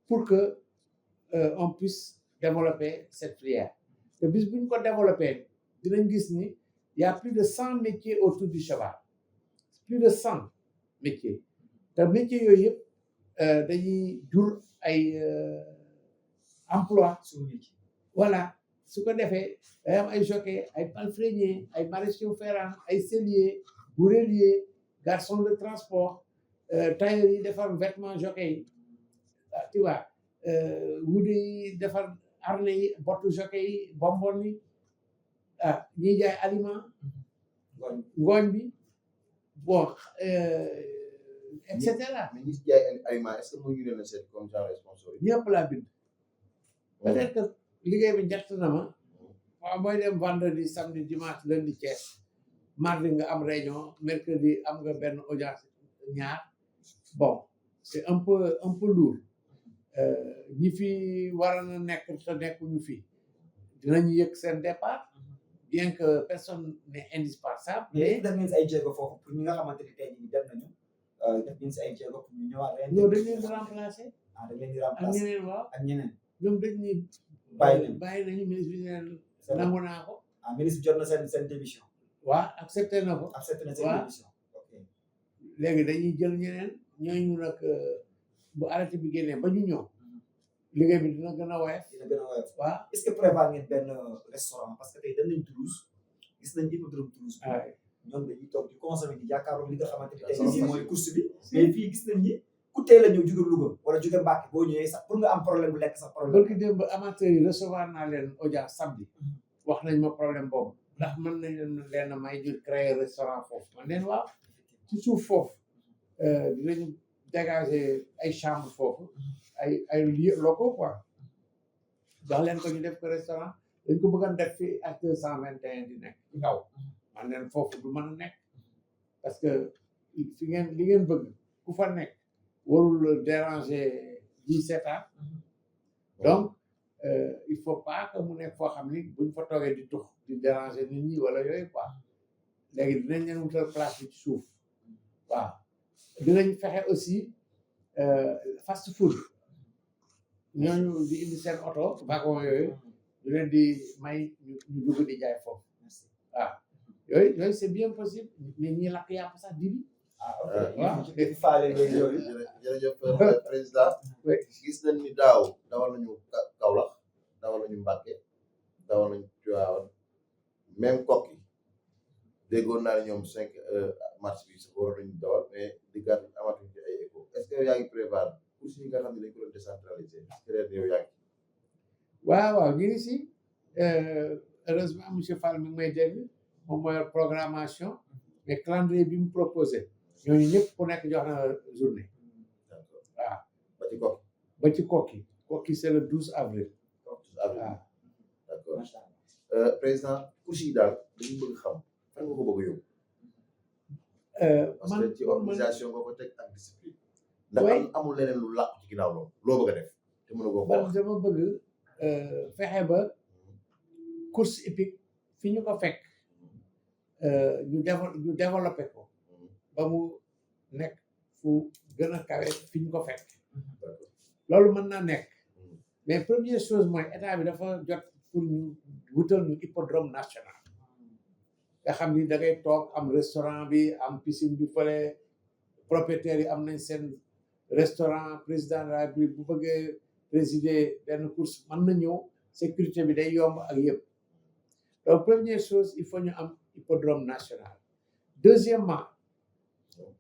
pour que on puisse développer cette filière te bis bu ñu ko développer dinañ gis ni il y a plus de 100 métiers autour du cheval plus de 100 métiers te métiers yooyu yëpp dañuy jur ay emploi voilà su ko defee day am ay jockey ay palefrenier ay maréchaux ferrants ay selliers bourreliers garçons de transport tailleurs yi defar vêtements jockey yi tu vois wude yi defar harnais yi bottu jockey yi bonbon yi ñiy jaay aliment ngooñ bi bon et cetera. mais ñi si jaay aliment est-ce que mënuñu leen a seet comme genre sponsor yi. ñëpp laa bind. peut-être que liggéey bi njëkk na ma. waaw mooy dem vendredi samedi dimanche lundi Thiès. mardi nga am réunion mercredi am nga benn audience ñaar bon c'est un peu lourd. ñi fi war na nekk te nekkuñu fi dinañu yëg seen départ. bien que personne n'est indispensable. mais def ngeen si ay jéego foofu pour ñi nga xamante ni tey jii dem nañu def ngeen si ay jéego pour ñu ñëwaat ren. non dañ leen di remplacer. dañ leen di remplacer ak ñeneen waaw ak ñeneen. ñoom dañ ni bàyyi nañu ministre bi neen nangu naa ko. ministre jot na seen démission. waaw accepté na ko. accepté na seen démission. ok léegi dañuy jël ñeneen ñooñu nag bu arrêté bi génnee ba ñu ñëw. liggéey bi dina gën a woyof. dina gën a woyof. waaw est-ce que prévoir ngeen benn restaurant parce que tey dem nañ Toulouse gis nañ hippodrome Toulouse. ñoom dañuy toog di consommer di jàkkaarloo li nga xamante ni tey jii mooy course bi. mais fii gis nañ ni ku teel a ñëw jóge Louga wala jóge Mbacke boo ñëwee sax pour nga am problème bu lekk sax problème. barki démb amateurs yi recevoir naa leen audience samedi. wax nañ ma problème boobu. ndax mën nañ leen may ñu créer restaurant foofu man leen waaw ci suuf foofu dinañu dégager ay chambre foofu ay lieux locaux quoi jox leen ko ñu def ko restaurant dañ ko bëggoon def fii ak 221 di nekk ci kaw man leen foofu du mën a nekk parce que fi ngeen li ngeen bëgg ku fa nekk warul déranger 17 ans donc il faut pas que mu nekk foo xam ni buñ fa toogee di tux di déranger nit ñi wala yooyu quoi léegi dinañ leen wutal place bi ci suuf waaw dinañ fexe aussi fast food ñooñu di indi seen oto wagon yooyu ñu leen di may ñu dugg di jaay foofu waaw yooyu c'est bien possible mais ñi lakk yàpp sax dibi waaw faale yooyu jërëjëf président gis nañ ni daaw dawal nañu Kaolack dawal nañu Mbacké dawal nañu Tivaouane même Koki déggoon naa ne ñoom 5 mars bi sax waroon nañu dawal mais diggaat amatuñu ci ay écho est-ce que yaa ngi prévoir pour si nga xam ne dañ ko doon décentraliser est-ce que ren yow yaa ngi waaw ñu ngi si heureusement monsieur Fall mi ngi may dégg moom mooy programmation mais calendrier bi mu proposé ñooñu ñëpp ku nekk jox na journée waaw ba ci Koki c'est le 12 avril waaw d'accord président couche yi daal dañu bëgg xam fan nga ko bëgg a yóbbu parce que ci organisation nga ko teg ak discipline ndax amul leneen lu làqu ci ginnaaw loolu loo bëgg a def te mën a ko wax dama bëgg fexe ba course hippique fi ñu ko fekk ñu développé ko ba mu nekk fu gën a kawe fi ñu ko fekk loolu mën naa nekk mais première chose mooy état bi dafa jot pour ñu wutal ñu hippodrome national nga xam ni da ngay toog am restaurant bi am piscine bi fële propriétaires yi am nañ seen restaurant président de la République bu bëggee présider benn course mën na ñëw sécurité bi day yomb ak yëpp donc première chose il faut ñu am hippodrome national deuxièmement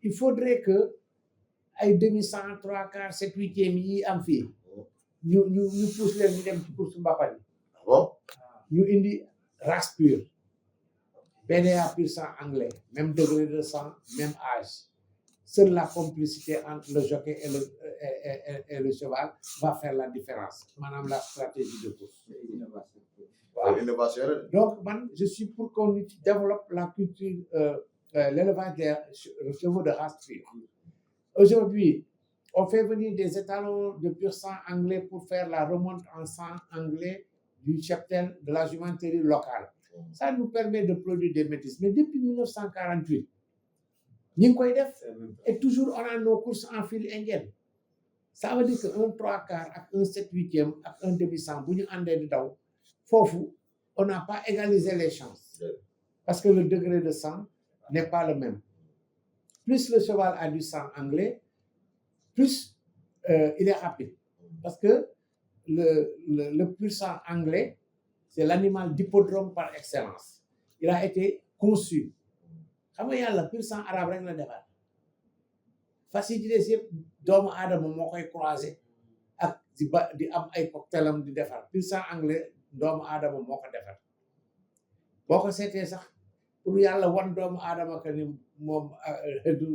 il faudrait que ay demi-cent 3/4 7/8 yi am fii ñu pousse leen ñu dem ci course mbappat yi ñu indi race pure PDA pur sang anglais même degré de sang même âge seule la complicité entre le jockey et le cheval va faire la différence maanaam la stratégie de course innovation donc man je suis pour qu'on développe la culture l'élevage des chevaux de race pure aujourd'hui on fait venir des étalons de pur sang anglais pour faire la remonte en sang anglais du cheptel de la jumenterie locale ça nous permet de produire des métis mais depuis 1948 ñu ngi koy def et toujours on a nos courses en file indienne ça veut dire que un 3/4 ak un 7/8 ak un demi-cent bu ñu àndee di daw foofu on n'a pas égalisé les chances parce que le degré de sang n'est pas le même plus le cheval a du sang anglais plus il est rapide parce que le pur sang anglais c'est l'animal d'hippodrome par excellence il a été conçu xam nga yàlla pur sang arabe rek la defar fas yi ci des yëpp doomu aadama moo koy croiser ak di am ay cocktailam di defar pur sang anglais doomu aadama moo ko defar boo ko seetee sax pour yàlla wan doomu aadama que ni moom du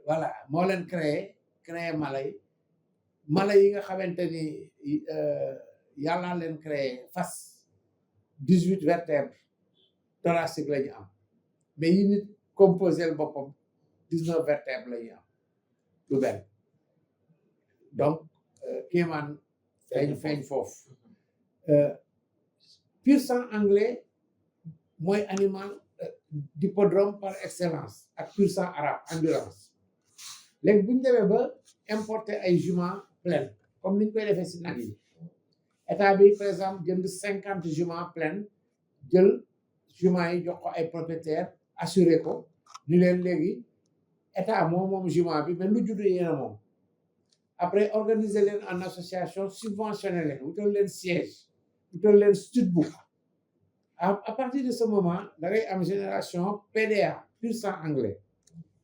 voilà moo leen créé mala yi nga xamante ni yàlla leen créé fas 18 vertèbres thoraciques la ñu am mais yi nit composé boppam 19 vertèbres la ñu am lu benn donc kéemaan feeñ foofu pur sang anglais mooy animal d'hippodrome par excellence ak pur sang arabe endurance léegi bu ñu demee ba importer ay juments pleines comme ni ñu koy defee si nag yi état bi par exemple jënd 50 juments pleines jël juments yi jox ko ay propriétaires assuré ko ni leen léegi état moom jument bi mais lu judd yéen a moom après organiser leen en association subventionné leen wutal leen siège wutal leen studbook à partir de ce moment da ngay am génération PDA pur sang anglais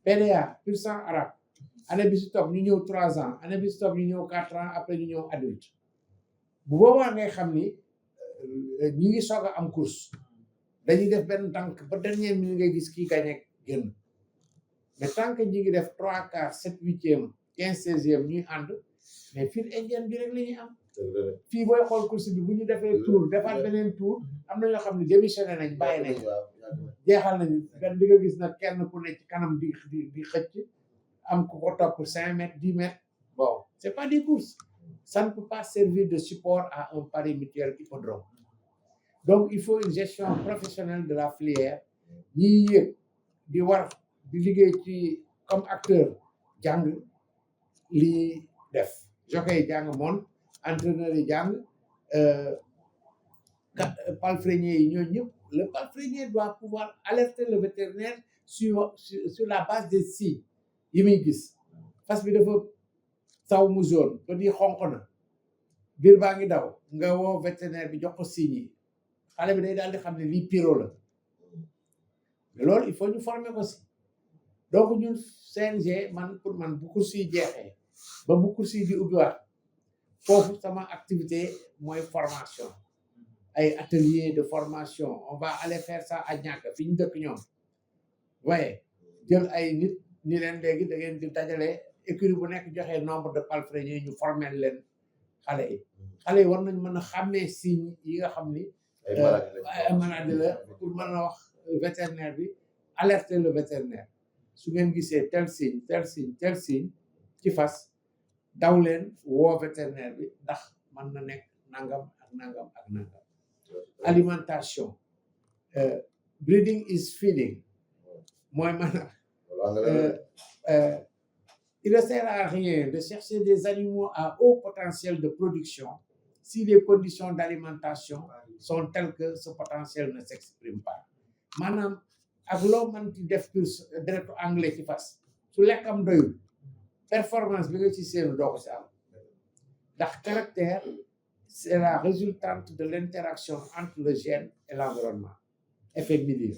PDA pur sang arabe année bi si topp ñu ñëw 3 ans année bi si topp ñu ñëw 4 ans après ñu ñëw adulte bu boobaa ngay xam ni ñi ngi soog a am course dañuy def benn tànk ba dernière minute ngay gis kii gagné génn mais tant que ñi ngi def 3 quarts 7 8e 15 16e ñuy ànd mais file indienne bi rek la ñuy am fii booy xool course bi bu ñu defee tour defaat beneen tour am na ñoo xam ne démissionné nañ bàyyi nañ jeexal nañu gan di nga gis nag kenn ku ne ci kanam di xëcc am ku ko topp 5 mètres 10 mètres bon c'est pas des courses ça ne peut pas servir de support à un pari mutuel hippodrome donc il faut une gestion professionnelle de la filière ñiy yëg di war di liggéey ci comme acteur jàng lii def jockey yi jàng moon entraîneur yi jàng palefrenier yi ñooñu ñëpp le palefrenier doit pouvoir alerter le vétérinaire sur la base des signes yi muy gis fas bi dafa saw mu jaune ba di xonq na biir baa ngi daw nga woo vétérinaire bi jox ko signes yi xale bi day daal di xam ne lii piro la mais loolu il faut ñu former ko si donc ñun CNG man pour man bu course yi jeexee ba bu course yi di ubbiwaat foofu sama activité mooy formation ay atelier de formation on va aller faire ça à Niaga fi ñu dëkk ñoom waaye jël ay nit ni leen léegi da ngeen di dajale écurie bu nekk joxe nombre de palefreniers ñu former leen xale yi war nañ mën a xàmmee signes yi nga xam ni ay maladie la pour mën a wax vétérinaire bi alerter le vétérinaire su ngeen gisee tel signe ci fas daw leen woo vétérinaire bi ndax mën na nekk nangam ak nangam ak nangam alimentation breeding is feeding mooy maanaam il ne sert à rien de chercher des animaux à haut potentiel de production si les conditions d'alimentation sont telles que ce potentiel ne s'exprime pas maanaam ak loo mën ci def course deretu anglais ci fas su lekkam doyul performance bi nga ci seenu doo ko si am ndax caractère c'est la résultante de l'interaction entre le gène et l'environnement effet milieu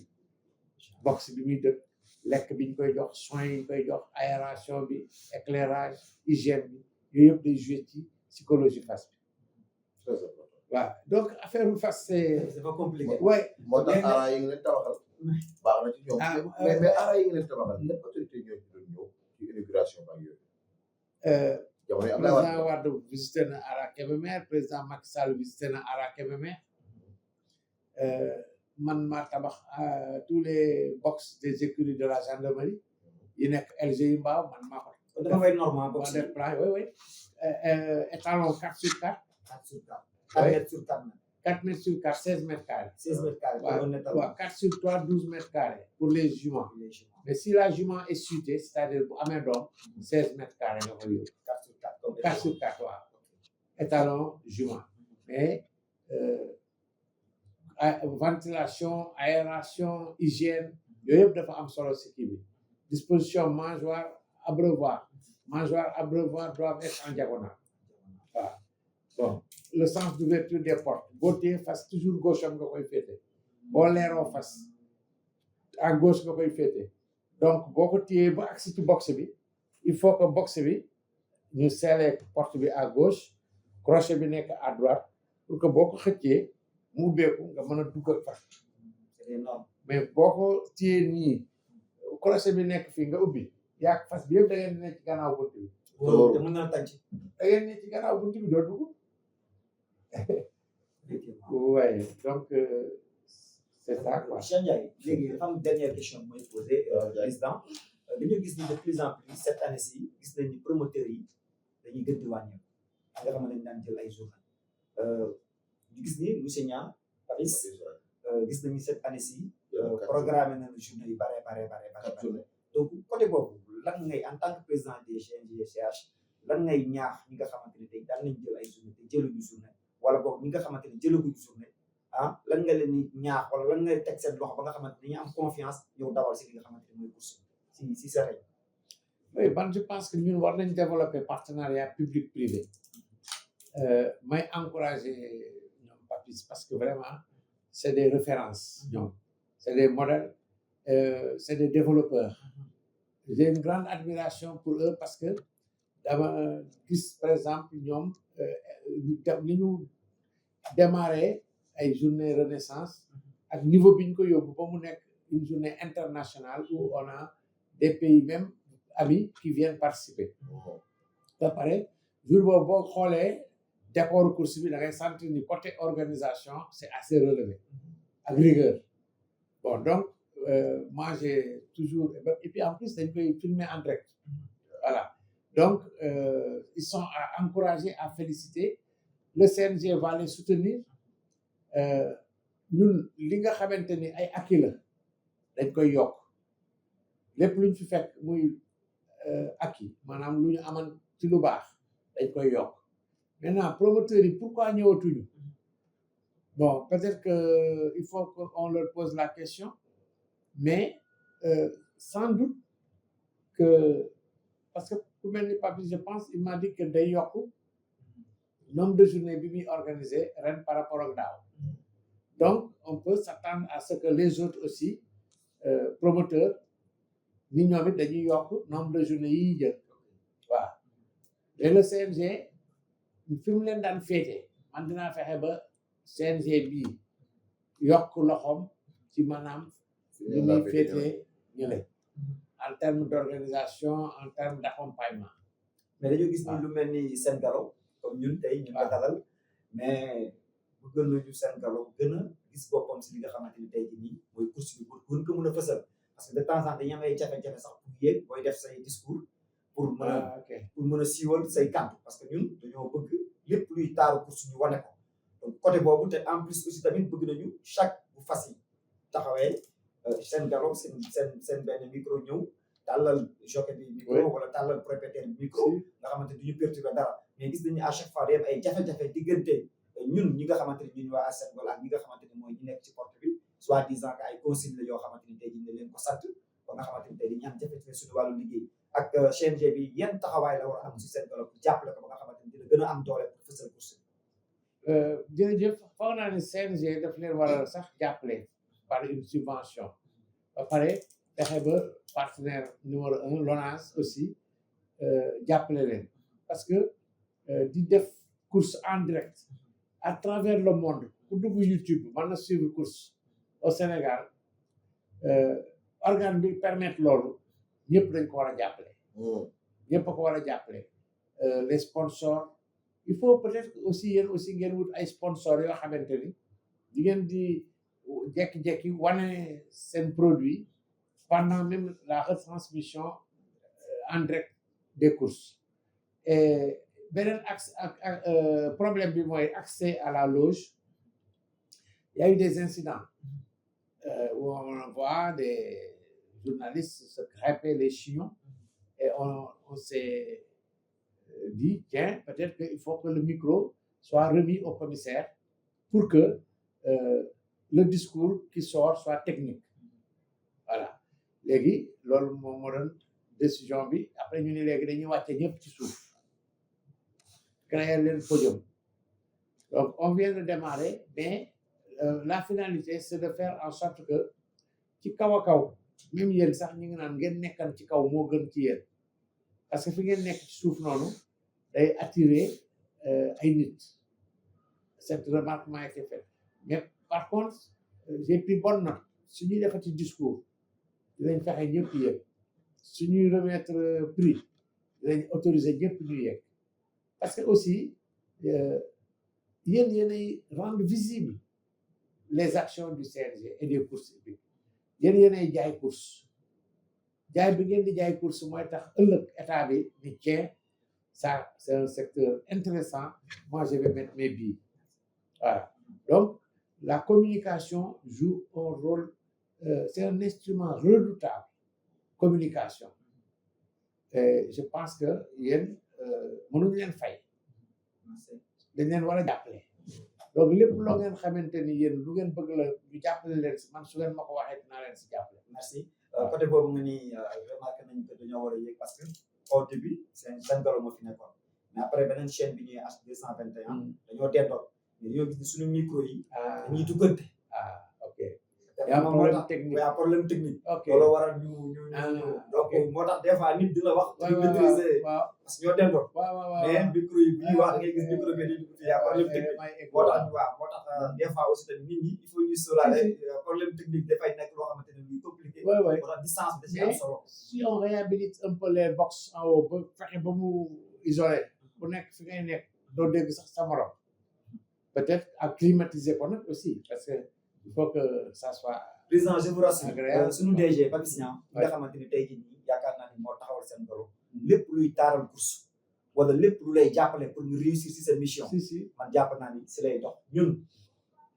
box bi muy dëkk lekk bi ñu koy jox soins yi ñu koy jox aération bi éclairage hygiène bi yooyu yëpp day jouer ci psychologie fas bi waaw donc affaire bu fas c'est pas compliqué ouais moo tax ara yi ngi leen tabaxal baax na ci ñoom mais ara yi ngi leen tabaxal lépp autorité ñoo ci doon ñëw ci inauguration ba yooyu jamono Abdoulaye président Wade visité na Ara Kébémer président Macky Sall visité na Ara Kébémer man maa tabax tous les box des écuries de la gendarmerie yi nekk LG yi mbaaw man maa ko dafa fay normal box def plan oui étalon 4 sur 4 4 sur 4 4 mètres sur 4 mètres 4 mètres sur 4 16 mètres carrés 16 mètres carrés waaw 4 sur 3 12 mètres carrés pour les juments mais si la jument est sutée c'est-à-dire bu amee doom 16 mètres carrés nga koy yóbbu 4 sur 4 4 sur 4 waaw étalon jument mais ventilation aération hygiène yooyu yëpp dafa am solo si kii bi disposition mangeoire abreuvoir doivent être en diagonale waaw bon le sens d'ouverture des portes boo téye fas toujours gauche am nga koy féete boo leeroo fas à gauche nga koy féete donc boo ko téyee ba agsi ci box bi il faut que box bi ñu sceller porte bi à gauche crochet bi nekk à droite pour que boo ko xëccee mu ubbeeku nga mën a duggal fas c'est énorme mais boo ko téyee nii crochet bi nekk fii nga ubbi yaa fas bi yëpp da ngeen ne ci gannaaw bunt bi te mën na tànc da ngeen ne ci gannaaw bunt bi doo dugg ouais donc c'est ça quoi. Cheikh Ndiaye léegi dafa am dernière question bi may posé président dañoo gis ni de plus en plus cette année-ci gis nañ ni promoteurs yi dañuy gën di wàññeeku nga xam ne dañ daan jël ay journée ñu gis ni monsieur Niang Papis gis nañu cette année-ci programme nañu journée yu bare donc côté boobu lan ngay en tant que président des CNG/CH lan ngay ñaax ñi nga xamante ne tey daan nañ jël ay journée te jëluñu journée wala boog ñi nga xamante ne jëlaguñu journée lan nga leen di ñaax wala lan ngay teg seen loxo ba nga xamante dañuy am confiance ñëw dawal si li nga xamante ne mooy course si sa rek. oui man je pense que ñun war nañ développer partenariat public privé may encourager ñoom Papis parce que vraiment c'est des références ñoom c'est des modèles c'est des développeurs j'ai une grande admiration pour eux parce que dama gis par exemple ñoom ni ñu démarré ay journée renaissance ak niveau bi ñu ko yóbbu ba mu nekk une journée internationale où on a des pays même amis qui viennent participer ba pare jour boobu boo xoolee décor course bi da ngay sentir ni côté organisation c'est assez relevé ak rigueur bon donc moi j'ai toujours et puis en plus dañ koy filmer en direct voilà donc ils sont encouragés à féliciter le CNG va les soutenir ñun li nga xamante ni ay acquis la dañ koy yokk lépp luñ fi fekk muy acquis maanaam lu ñu aman ci lu baax dañ koy yokk maintenant promoteurs yi pourquoi ñëwatuñu bon peut-être que il faut qu'on leur pose la question mais sans doute que parce que ku mel ni Papi je pense il m'a dit que day yokk nombre de journées bi muy organisé ren par rapport ak daaw donc on peut s'attendre à ce que les autres aussi promoteurs ni ñoom it dañuy yokk nombre de journées yi jël waaw et le CNG fi mu leen daan féete man dinaa fexe ba CNG bii yokk loxoom ci maanaam li muy féete ñële en termes d'organisation en termes d'accompagnement mais dañoo gis ni lu mel ni Sen Galo comme ñun tey ñu ko dalal mais bëggal nañu Sen Galo gën a gis boppam si li nga xamante ni tey jii nii mooy course bi pour gën ko mën a fësal parce que de temps en temps dañuy am ay jafe-jafe sax pour yéeg booy def say discours pour mën a siiwal say kàddu parce que ñun dañoo bëgg lépp luy taaru course ñu wane ko donc côté boobu te en plus aussi tamit bëgg nañu chaque bu fas yi taxawee Sen Galo seen benn micro ñëw tàllal jockey bi micro wala tàllal propriétaire bi micro nga xamante ni duñu perturber dara mais gis nañu à chaque fois day am ay jafe-jafe diggante ñun ñi nga xamante ni ñun waa Sen Galo ak ñi nga xamante ni mooy ñi nekk ci porte bi soi-disant que ay consigne la yoo xamante ni tey jii ne leen ko sant ba nga xamante ni tey di ñaan jafe-jafe suñu wàllu liggéey ak CNG bi yan taxawaay la war a am si Sen Galo pour jàppale ko ba nga xamante ni dina gën a am doole pour fësal course jërëjëf foog naa ne CNG daf leen war a sax jàppale par une subvention ba pare fexe ba partenaire numéro 1 LONASE aussi jàppale leen parce que di def course en direct à travers le monde ku dugg YouTube mën na suivre course au Sénégal organe bi permettre loolu ñëpp dañ ko war a jàppale ñëpp a ko war a jàppale les sponsors il faut peut-être aussi yéen aussi ngeen wut ay sponsors yoo xamante ni di ngeen di jekki-jekki wane seen produit pendant même la retransmission en direct des courses et beneen axe ak problème bi mooy accès à la loge il y a eu des incidents où on voit des journalistes se grimper les chignons et on s'est dit tiens peut-être qu'il faut que le micro soit remis au commissaire pour que le discours qui sort soit technique voilà léegi loolu moom moo doon décision bi après ñu ne léegi dañuy wàcce ñëpp ci suuf créer leen podium donc on vient de démarrer mais la finalité c'est de faire en sorte que ci kaw a kaw même yéen sax ñu ngi naan ngeen nekkan ci kaw moo gën ci yéen parce que fi ngeen nekk ci suuf noonu day attirer ay nit cette remarque m'a été faite mais par contre j'ai pris bonne note suñuy defati discours dinañ fexe ñëpp yegg suñuy remettre prix dinañ autoriser ñëpp ñu yegg parce que aussi yéen yéenay rendre visible les actions du CNG et des courses hippiques yéen yéenay jaay course jaay bi ngeen di jaay course mooy tax ëllëg état bi ni tiens ça c'est un secteur intéressant moi je vais mettre mes billes voilà donc la communication joue un rôle c'est un instrument redoutable communication et je pense que yéen mënuñu leen fay dañ leen war a jàppale donc lépp loo ngeen xamante ni yéen lu ngeen bëgg la ñu jàppale leen si man su ngeen ma ko waxee dinaa leen si jàppale. merci côté boobu nga ni remarqué nañ que dañoo war a yéeg parce que au début Sen Galo moo fi nekkoon mais après beneen chaîne bi ñuy H221 dañoo dendoo mais dañoo gis ni suñu micro yi dañuy duggante ok y a problème technique y a problème technique ok loolu waral ñu donc moo tax des fois nit dina wax ci maîtriser parce que ñoo dendoo mais micro yi bu ñuy wax ngay gis micro bi di dugg y a problème technique moo tax moo tax des fois aussi tamit nit ñi il faut ñu sóoraale problème technique dafay nekk loo xamante ne luy compliqué Ouais, ouais. moo tax distance bi da ci am Mais solo. si on réhabilite un peu les box en haut ba fexe ba mu isolé ku nekk fi ngay nekk doo dégg sax sa morom peut-être ak climatiser ko nag aussi parce que il faut que ça soit président je vous rassure agréable. suñu DG Papis Niang bi nga xamante ni tey jii nii yaakaar naa ni moo taxawal seen galo lépp luy taaral course wala lépp lu lay jàppale pour ñu réussir si sa mission si man jàpp naa ni si lay dox ñun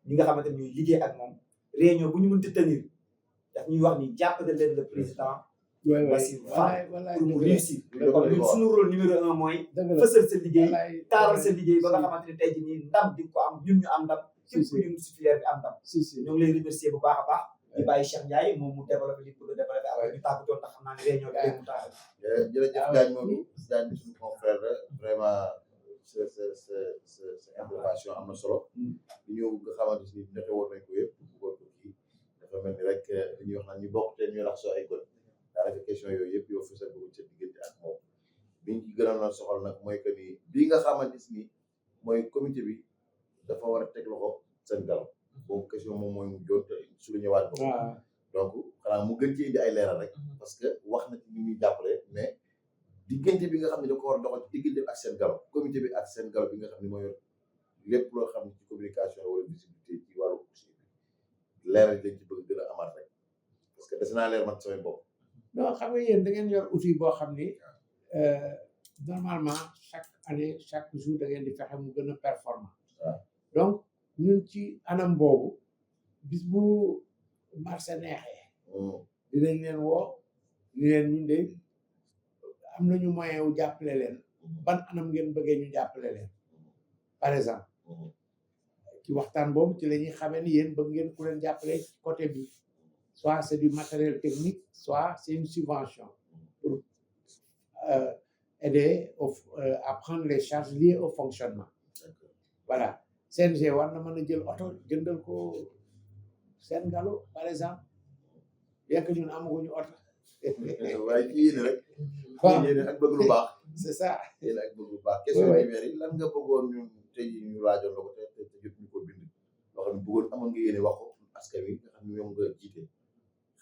ñi nga xamante ni ñuy liggéey ak moom réunion bu ñu mënti tenir daf ñuy wax ni jàppale leen le président ouais Bassirou Fall voilà pour mu réussir dëgg la. ñun suñu rôle numéro 1 mooy dëgg la fësal sa liggéey wallaay taaral sa liggéey ba nga xamante ni tey jii nii ndam di ko am ñun ñu am ndam képp si. ku ñu si filière bi am ndam si ñoo ngi lay remercier bu baax a baax di bàyyi Cheikh Ndiaye moom mu développé li bëgg a développé après ñu tàggatoo ndax xam naa ne réunion bi mu taxaw jërëjëf Diagne Modou Diagne suñu confrère la vraiment sa intervention am na solo li ñu nga xamante ni nete woon nañ ko yëpp bëggoon ko kii dafa mel ni rek li ñuy wax naan ñu bokk te ñu rax soo ay gën daanaka question yooyu yëpp yow fësal ko ca diggante ak moom bi ñu ci gënoon a soxal nag mooy que ni bii nga xamante ni mooy comité bi dafa war a teg loxo seen galaw boobu question moom mooy mu joon te su lu ñëwaat ko donc xanaa mu gën ci indi ay leeral rek parce que wax na ci ñu ñuy jàppale mais diggante bi nga xam ne da ko war a doxal ci diggante ak seen galaw comité bi ak seen galaw bi nga xam ne mooy lépp loo xam ne ci communication wala visibilité ci wàllu aussi leeral dañ ci bëgg gën a amaat rek parce que des naa leer man samay bopp non xam nga yéen da ngeen yor outil boo xam ni normalement chaque année chaque jour da ngeen di fexe mu gën a performant donc ñun ci anam boobu bis bu marché neexee dinañ leen woo ñu leen ñun de am nañu moyen wu jàppale leen ban anam ngeen bëggee ñu jàppale leen par exemple ci waxtaan boobu ci la ñuy xamee ni yéen bëgg ngeen ku leen jàppale côté bi soit c'est du matériel technique soit c'est une subvention pour aider à prendre les charges liées au fonctionnement voilà CNG war na mën a jël oto jëndal ko seen galo par exemple bien que ñun amaguñu oto waaye ci yéen rek yéen ak bëgg lu baax c'est ça yéen ak bëgg lu baax question numéro yi lan nga bëggoon ñun tey ñu laajoon la ko te jot ñu ko bind loo xam ne bëggoon amoon nga yéene wax ko askan wi nga xam ne ñoom nga jiite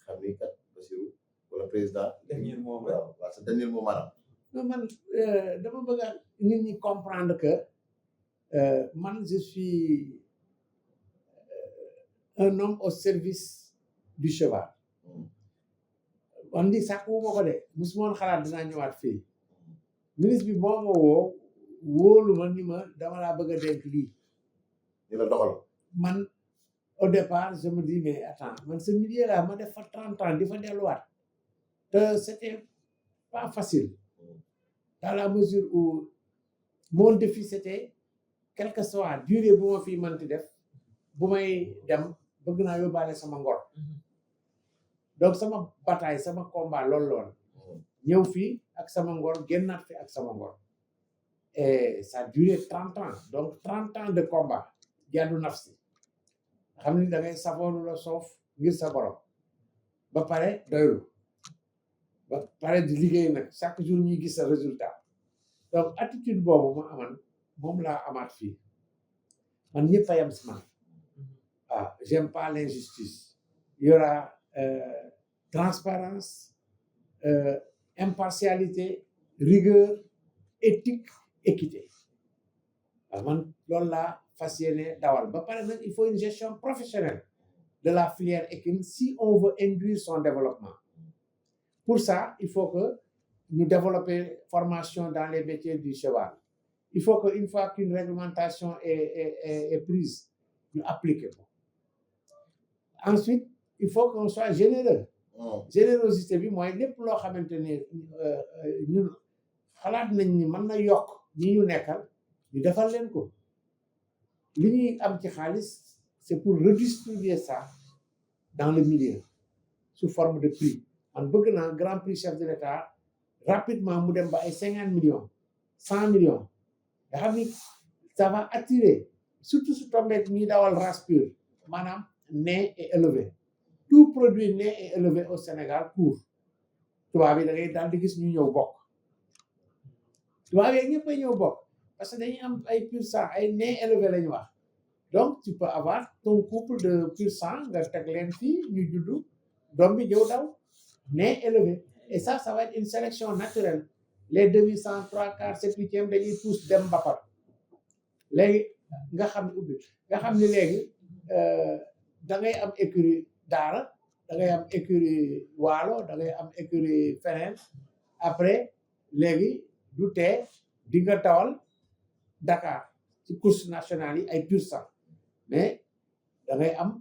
xam ni kat Bassirou wala président dernier mot waaw sa dernier mot maanaam non man dama bëgg a nit ñi comprendre que man je suis un homme au service du cheval on dit sax wu ma ko de musuma woon xalaat dinaa ñëwaat fii ministre bi moo ma woo wóolu ma ni ma dama laa bëgg a dénk lii ñu la doxal man au départ je me dis mais attends man ce milieu là ma def fa 30 ans di fa delluwaat te c'était pas facile dans la mesure où mon défi c'était quel que soit durée bu ma fii mënti def bu may dem bëgg naa yóbbaale sama ngor donc sama bataille sama combat loolu lool ñëw fii ak sama ngor génnaat fi ak sama ngor et ça a duré 30 ans donc 30 ans de combat jaddu nafsi xam ni da ngay safoonu la soof ngir sa borom ba pare doylu ba pare di liggéey nag chaque jour ñuy gis sa résultat donc attitude boobu ma aman moom laa amaat fii man ñëpp a yem si man waaw j'aime pas l'injustice il y aura transparence impartialité rigueur éthique équité waaw man loolu laa fas yéene dawal ba pare nag il faut une gestion professionnelle de la filière équine si on veut induire son développement pour ça il faut que nous développer formation dans les métiers du cheval il faut que une fois qu'une réglementation est prise ñu appliquer ko ensuite il faut qu'on soit généreux générosité bi mooy lépp loo xamante ni ñun xalaat nañ ni mën na yokk ñi ñu nekkal ñu defal leen ko li ñuy am ci xaalis c'est pour redistribuer ça dans le milieu sous forme de prix man bëgg naa grand prix chef de l'État rapidement mu dem ba ay 50 millions 100 millions nga xam ni ça va attirer surtout su tombé ñuy dawal race pure maanaam né et élevé tout produit né et élevé au Sénégal court tubaab yi da ngay daal di gis ñu ñëw bokk tubaab yi ñëpp a ñëw bokk parce que dañuy am ay pur sang ay né élevé la ñu wax donc tu peux avoir ton couple de pur sang nga teg leen fii ñu juddu doom bi ñëw daw mais élevé. Et ça va être une sélection naturelle. Les demi-100, 3 quarts, 7 huitièmes dañuy pousse dem Mbapat léegi nga xam ni léegi da ngay am écurie Daara da ngay am écurie Waalo da ngay am écurie feneen après léegi du tee di nga tawal Dakar ci course nationale yi ay pur sang mais da ngay am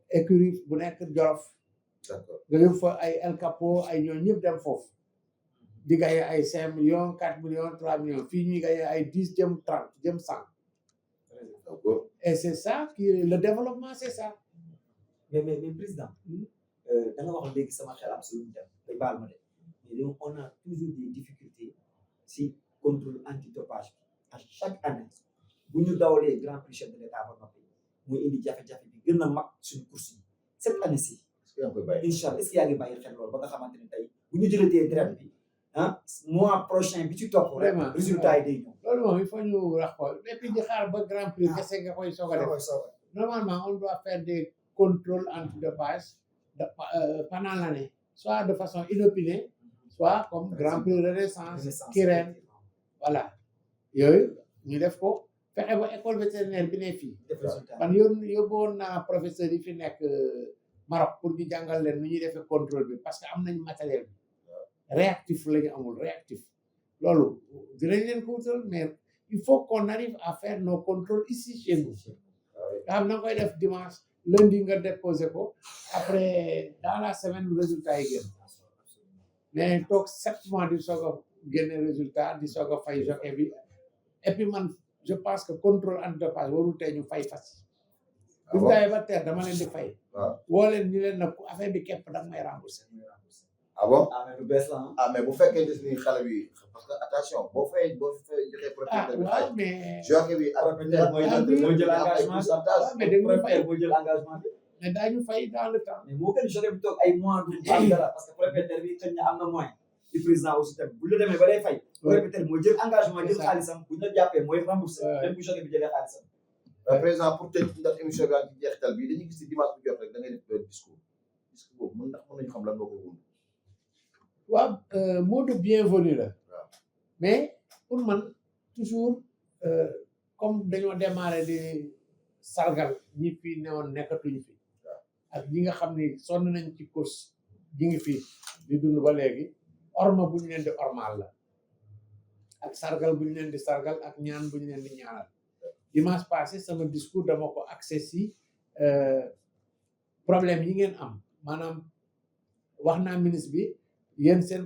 écurie bu nekk Jolof nga yóbbu fa ay El Capo ay ñoo ñëpp dem foofu di gagné ay 5 millions 4 millions 3 millions fii ñuy gagné ay 10 jëm 30 jëm 100 et c'est ça qui le développement c'est ça. mais président da nga wax léegi sama xel absolument dem day baal ma de mais donc on a toujours des difficultés si contrôle antidopage à chaque année bu ñu dawalee grand prix chef de l'état ba noppi muy indi jafe-jafe bi gën a mag suñu course yi cette année-ci incha allah est-ce que yaa ngi bàyyi xel loolu ba nga xamante ne tey bu ñu jëlatee traite bi mois prochain bi ci topp vraiment résultat yi day ñëw. loolu moom il faut ñu wax ko et puis di xaar ba grand prix kese nga koy soog a def normalement on doit faire des contrôles antidopage pendant l'année soit de façon inopinée soit comme grand prix Renaissance Kirène voilà yooyu ñu def ko fexe ba école vétérinaire bi ne fii man yóbboon naa professeur yi fi nekk Maroc pour ñu jàngal leen nu ñuy defee contrôle bi parce que am nañ matériel bi réactif la ñu amul réactif loolu dinañ leen ko wutal mais il faut qu'on arrive à faire nos contrôles ici chez nous nga xam na nga koy def dimanche lundi nga déposé ko après dans la semaine résultat yi génn mais toog 7 mois di soog a génne résultat di soog a fay jockey bi et puis man je pense que contrôle antidopage warul tee ñu fay fas bu ñu ba teer dama leen di fay woo leen ñu leen nag affaire bi képp da nga may remboursé ah bon mais lu bees la mais bu fekkee des ni xale bi parce que attention boo fay joxee propriétaire bi waaw mais jockey bi propriétaire mooy jël engagement mais dañu fay mooy jël engagement bi mais daañu fay dans le temps mais moo gën jockey bi toog ay mois du am dara parce que propriétaire bi xëy na am na moyen du président aussi tamit bu la demee ba day fay propriétaire mooy jël engagement jël xaalisam bu ñu la jàppee mooy remboursé même bu jockey bi jëlee xaalisam président pour tëj ndax émission bi ci jeexital bi dañuy gis ci dimanche bu jot rek da ngay def discours boobu mën nañu xam lan moo koy wund waaw mot de bienvenue la mais pour man toujours comme dañoo démarré di sargal ñi fi newoon nekkatuñu fi ak ñi nga xam ni sonn nañ ci course ñi ngi fi di dund ba léegi orma bu ñu leen di ormal la ak sargal bu ñu leen di sargal ak ñaan bu ñu leen di ñaanal dimanche passé sama discours dama ko accès si problème yi ngeen am maanaam wax naa ministre bi yéen seen